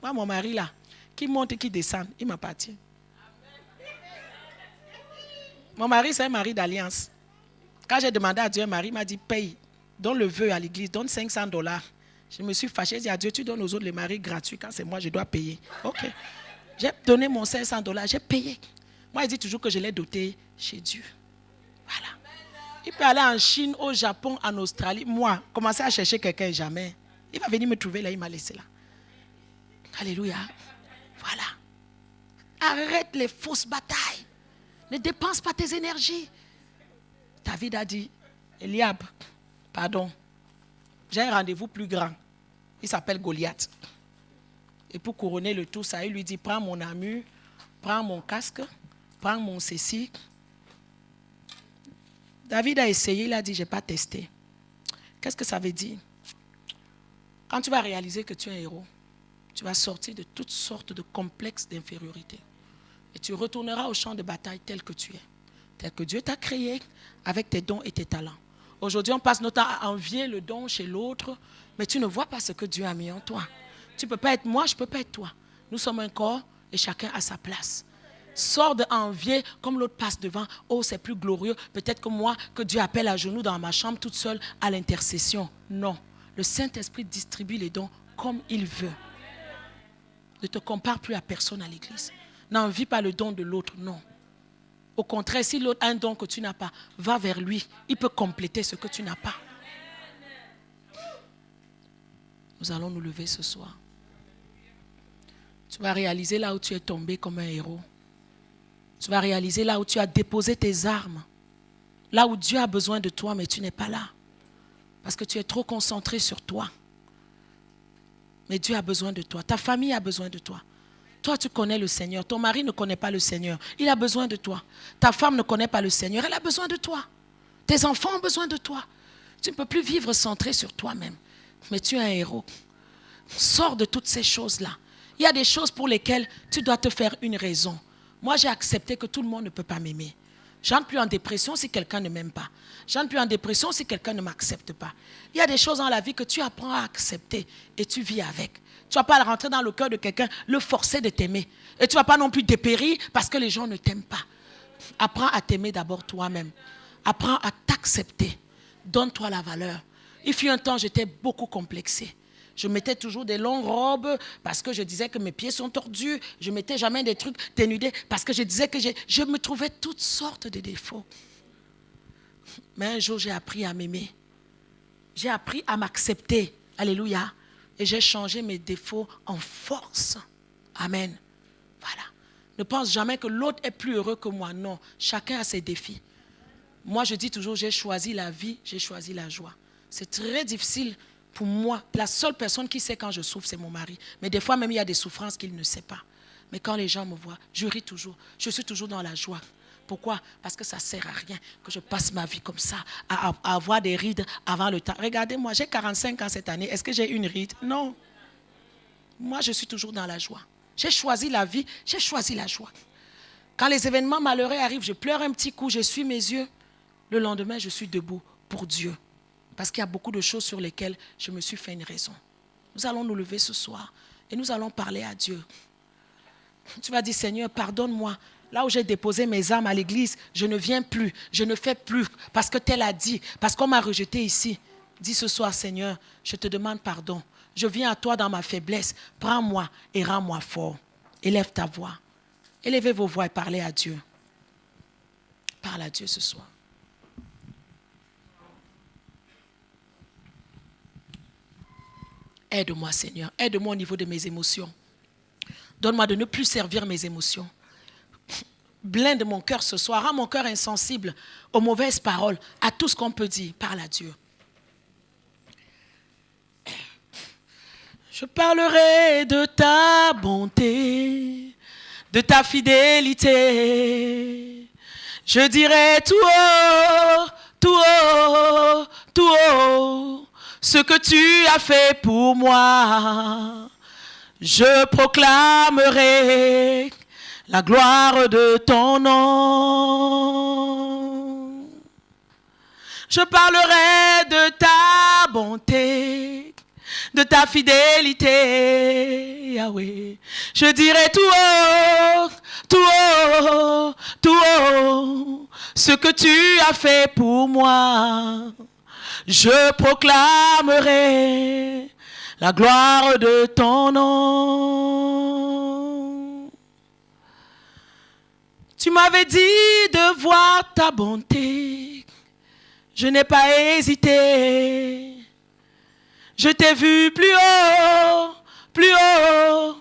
Moi, mon mari là, qui monte et qui descend, il m'appartient. Mon mari, c'est un mari d'alliance. Quand j'ai demandé à Dieu un mari, il m'a dit, paye, donne le vœu à l'église, donne $500. Je me suis fâché, j'ai dit à Dieu, tu donnes aux autres les maris gratuits, quand c'est moi, je dois payer. Ok. J'ai donné mon $500, j'ai payé. Moi, il dit toujours que je l'ai doté chez Dieu. Voilà. Il peut aller en Chine, au Japon, en Australie. Moi, commencer à chercher quelqu'un, jamais. Il va venir me trouver là, il m'a laissé là. Alléluia. Voilà. Arrête les fausses batailles. Ne dépense pas tes énergies. David a dit, Eliab, pardon, j'ai un rendez-vous plus grand. Il s'appelle Goliath. Et pour couronner le tout, Saül lui dit, prends mon armure, prends mon casque, prends mon ceci. David a essayé, il a dit, je n'ai pas testé. Qu'est-ce que ça veut dire? Quand tu vas réaliser que tu es un héros, tu vas sortir de toutes sortes de complexes d'infériorité. Et tu retourneras au champ de bataille tel que tu es, tel que Dieu t'a créé avec tes dons et tes talents. Aujourd'hui, on passe notre temps à envier le don chez l'autre, mais tu ne vois pas ce que Dieu a mis en toi. Tu ne peux pas être moi, je ne peux pas être toi. Nous sommes un corps et chacun a sa place. Sors de envier comme l'autre passe devant. Oh, c'est plus glorieux. Peut-être que moi, que Dieu appelle à genoux dans ma chambre toute seule à l'intercession. Non. Le Saint-Esprit distribue les dons comme il veut. Ne te compare plus à personne à l'église. N'envie pas le don de l'autre, non. Au contraire, si l'autre a un don que tu n'as pas, va vers lui. Il peut compléter ce que tu n'as pas. Nous allons nous lever ce soir. Tu vas réaliser là où tu es tombé comme un héros. Tu vas réaliser là où tu as déposé tes armes. Là où Dieu a besoin de toi, mais tu n'es pas là. Parce que tu es trop concentré sur toi. Mais Dieu a besoin de toi. Ta famille a besoin de toi. Toi, tu connais le Seigneur. Ton mari ne connaît pas le Seigneur. Il a besoin de toi. Ta femme ne connaît pas le Seigneur. Elle a besoin de toi. Tes enfants ont besoin de toi. Tu ne peux plus vivre centré sur toi-même. Mais tu es un héros. Sors de toutes ces choses-là. Il y a des choses pour lesquelles tu dois te faire une raison. Moi, j'ai accepté que tout le monde ne peut pas m'aimer. Je n'entre plus en dépression si quelqu'un ne m'aime pas. Je n'entre plus en dépression si quelqu'un ne m'accepte pas. Il y a des choses dans la vie que tu apprends à accepter et tu vis avec. Tu ne vas pas rentrer dans le cœur de quelqu'un, le forcer de t'aimer. Et tu ne vas pas non plus dépérir parce que les gens ne t'aiment pas. Apprends à t'aimer d'abord toi-même. Apprends à t'accepter. Donne-toi la valeur. Il fut un temps, j'étais beaucoup complexée. Je mettais toujours des longues robes parce que je disais que mes pieds sont tordus. Je ne mettais jamais des trucs dénudés parce que je disais que je me trouvais toutes sortes de défauts. Mais un jour, j'ai appris à m'aimer. J'ai appris à m'accepter. Alléluia. Et j'ai changé mes défauts en force. Amen. Voilà. Ne pense jamais que l'autre est plus heureux que moi. Non, chacun a ses défis. Moi, je dis toujours, j'ai choisi la vie, j'ai choisi la joie. C'est très difficile pour moi. La seule personne qui sait quand je souffre, c'est mon mari. Mais des fois, même, il y a des souffrances qu'il ne sait pas. Mais quand les gens me voient, je ris toujours. Je suis toujours dans la joie. Pourquoi? Parce que ça ne sert à rien que je passe ma vie comme ça, à avoir des rides avant le temps. Regardez-moi, j'ai 45 ans cette année. Est-ce que j'ai une ride? Non. Moi, je suis toujours dans la joie. J'ai choisi la vie, j'ai choisi la joie. Quand les événements malheureux arrivent, je pleure un petit coup, j'essuie mes yeux. Le lendemain, je suis debout pour Dieu. Parce qu'il y a beaucoup de choses sur lesquelles je me suis fait une raison. Nous allons nous lever ce soir et nous allons parler à Dieu. Tu vas dire, Seigneur, pardonne-moi. Là où j'ai déposé mes âmes à l'église, je ne viens plus, je ne fais plus, parce que tel a dit, parce qu'on m'a rejeté ici. Dis ce soir, Seigneur, je te demande pardon. Je viens à toi dans ma faiblesse. Prends-moi et rends-moi fort. Élève ta voix. Élevez vos voix et parlez à Dieu. Parle à Dieu ce soir. Aide-moi, Seigneur. Aide-moi au niveau de mes émotions. Donne-moi de ne plus servir mes émotions. Blinde mon cœur ce soir. Rends mon cœur insensible aux mauvaises paroles, à tout ce qu'on peut dire. Parle à Dieu. Je parlerai de ta bonté, de ta fidélité. Je dirai tout haut, tout haut, tout haut, ce que tu as fait pour moi. Je proclamerai la gloire de ton nom. Je parlerai de ta bonté, de ta fidélité, Yahweh. Je dirai tout haut, tout haut, tout haut, ce que tu as fait pour moi. Je proclamerai la gloire de ton nom. Tu m'avais dit de voir ta bonté. Je n'ai pas hésité. Je t'ai vu plus haut, plus haut,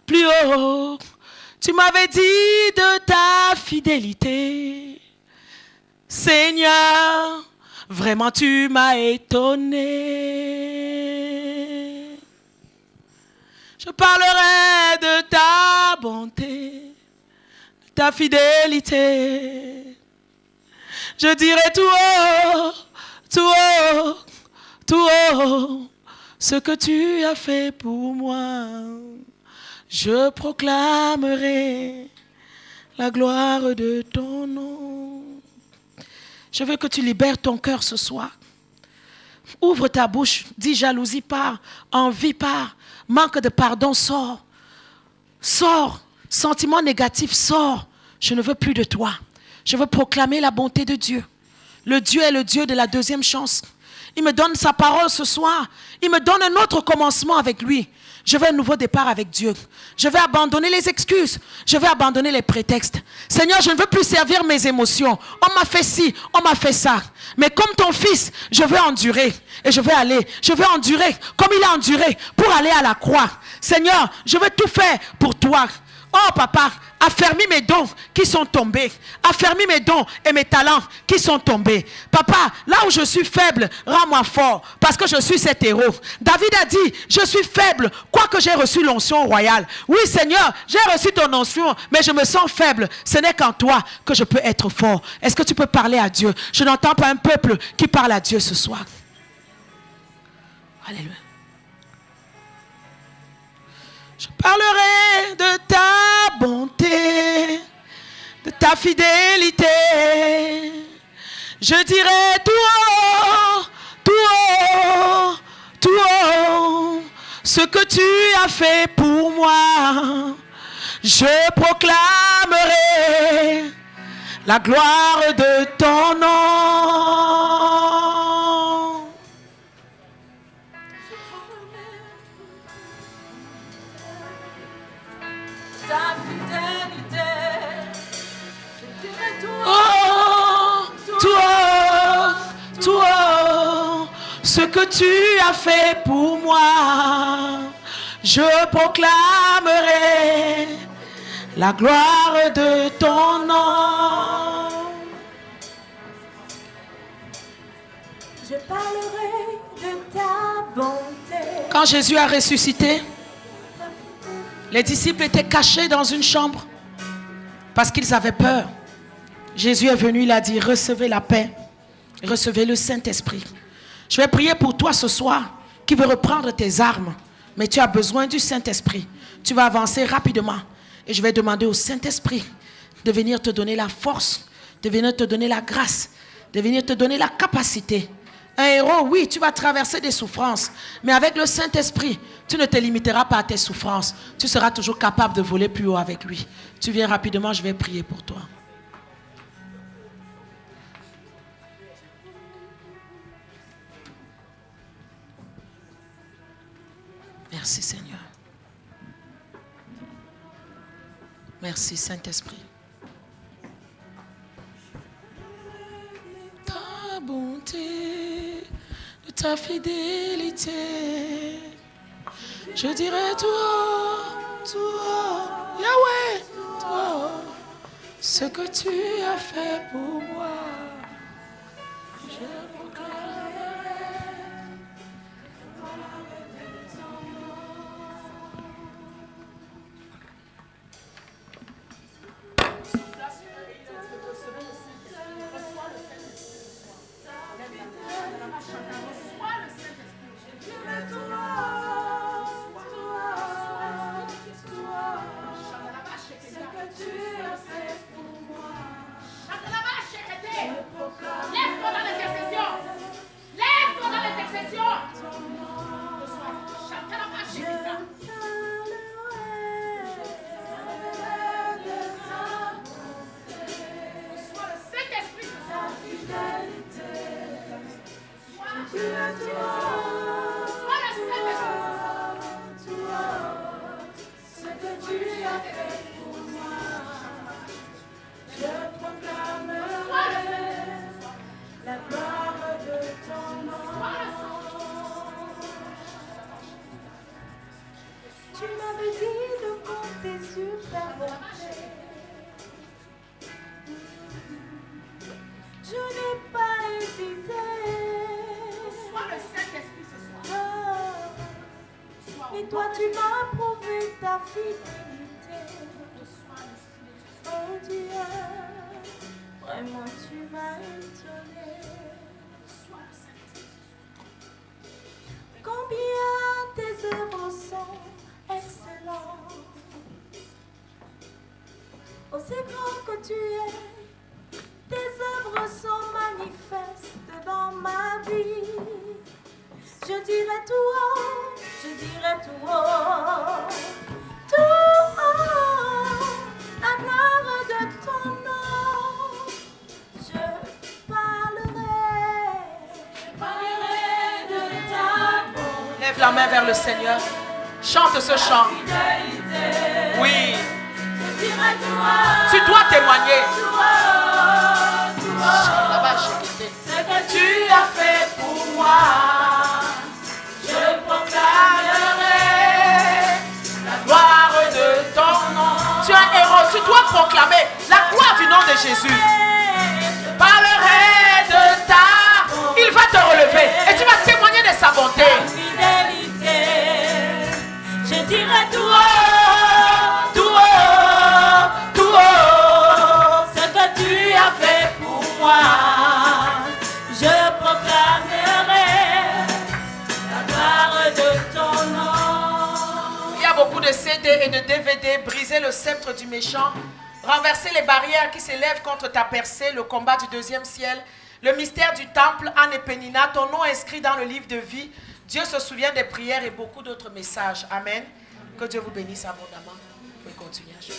plus haut. Tu m'avais dit de ta fidélité. Seigneur, vraiment tu m'as étonné. Je parlerai de ta bonté, de ta fidélité. Je dirai tout haut, tout haut, tout haut, ce que tu as fait pour moi. Je proclamerai la gloire de ton nom. Je veux que tu libères ton cœur ce soir. Ouvre ta bouche, dis jalousie part, envie part, manque de pardon sort. Sors, sentiment négatif sort. Je ne veux plus de toi. Je veux proclamer la bonté de Dieu. Le Dieu est le Dieu de la deuxième chance. Il me donne sa parole ce soir. Il me donne un autre commencement avec lui. Je veux un nouveau départ avec Dieu. Je vais abandonner les excuses. Je vais abandonner les prétextes. Seigneur, je ne veux plus servir mes émotions. On m'a fait ci, on m'a fait ça. Mais comme ton fils, je veux endurer. Et je vais aller. Je veux endurer comme il a enduré pour aller à la croix. Seigneur, je veux tout faire pour toi. Oh papa, affermis mes dons qui sont tombés. Affermis mes dons et mes talents qui sont tombés. Papa, là où je suis faible, rends-moi fort parce que je suis cet héros. David a dit, je suis faible, quoique j'ai reçu l'onction royale. Oui Seigneur, j'ai reçu ton onction, mais je me sens faible. Ce n'est qu'en toi que je peux être fort. Est-ce que tu peux parler à Dieu? Je n'entends pas un peuple qui parle à Dieu ce soir. Alléluia. Je parlerai de ta bonté, de ta fidélité. Je dirai tout haut, tout haut, tout haut, ce que tu as fait pour moi. Je proclamerai la gloire de ton nom. Ta fidélité, je dirai tout haut, tout haut, ce que que tu as fait pour moi, je proclamerai la gloire de ton nom. Je parlerai de ta bonté. Quand Jésus a ressuscité, les disciples étaient cachés dans une chambre parce qu'ils avaient peur. Jésus est venu, il a dit, recevez la paix, recevez le Saint-Esprit. Je vais prier pour toi ce soir qui veut reprendre tes armes, mais tu as besoin du Saint-Esprit. Tu vas avancer rapidement et je vais demander au Saint-Esprit de venir te donner la force, de venir te donner la grâce, de venir te donner la capacité. Un héros, oui, tu vas traverser des souffrances, mais avec le Saint-Esprit, tu ne te limiteras pas à tes souffrances. Tu seras toujours capable de voler plus haut avec lui. Tu viens rapidement, je vais prier pour toi. Merci Seigneur. Merci Saint-Esprit. Ta bonté, de ta fidélité, je dirai toi, Yahweh, toi, ce que tu as fait pour moi. Je proclamerai. Lève-toi dans l'intercession. Lève-toi dans l'intercession. Saint-Esprit, Ce que tu as fait pour moi, je proclamerai la gloire de ton nom. Tu m'avais dit de compter sur ta bonté. Je n'ai pas hésité. sois le Saint-Esprit ce soir. Et toi tu m'as prouvé ta fidélité. Oh Dieu, vraiment tu m'as étonné. Combien tes œuvres sont excellentes. Aussi grand que tu es, tes œuvres sont manifestes dans ma vie. Je dirai tout haut, tout haut, la gloire de ton nom. Je parlerai de ta bonté. Lève la main vers le Seigneur. Chante ce chant. Oui. Je dirai tout haut, Tu dois témoigner. ce que tu as fait pour moi. Je proclamerai La gloire de ton nom. Tu es un héros. Tu dois proclamer la gloire du nom de Jésus. Parlerai de ta. Il va te relever et tu vas témoigner de sa bonté. fidélité. Je dirai tout haut, tout haut, tout haut, ce que tu as fait pour moi. Je proclamerai la gloire de ton nom. Il y a beaucoup de CD et de DVD. Briser le sceptre du méchant. Renverser les barrières qui s'élèvent contre ta percée. Le combat du deuxième ciel. Le mystère du temple, Anne et Pénina. Ton nom inscrit dans le livre de vie. Dieu se souvient des prières et beaucoup d'autres messages. Amen. Que Dieu vous bénisse abondamment. Vous pouvez continuer à jouer.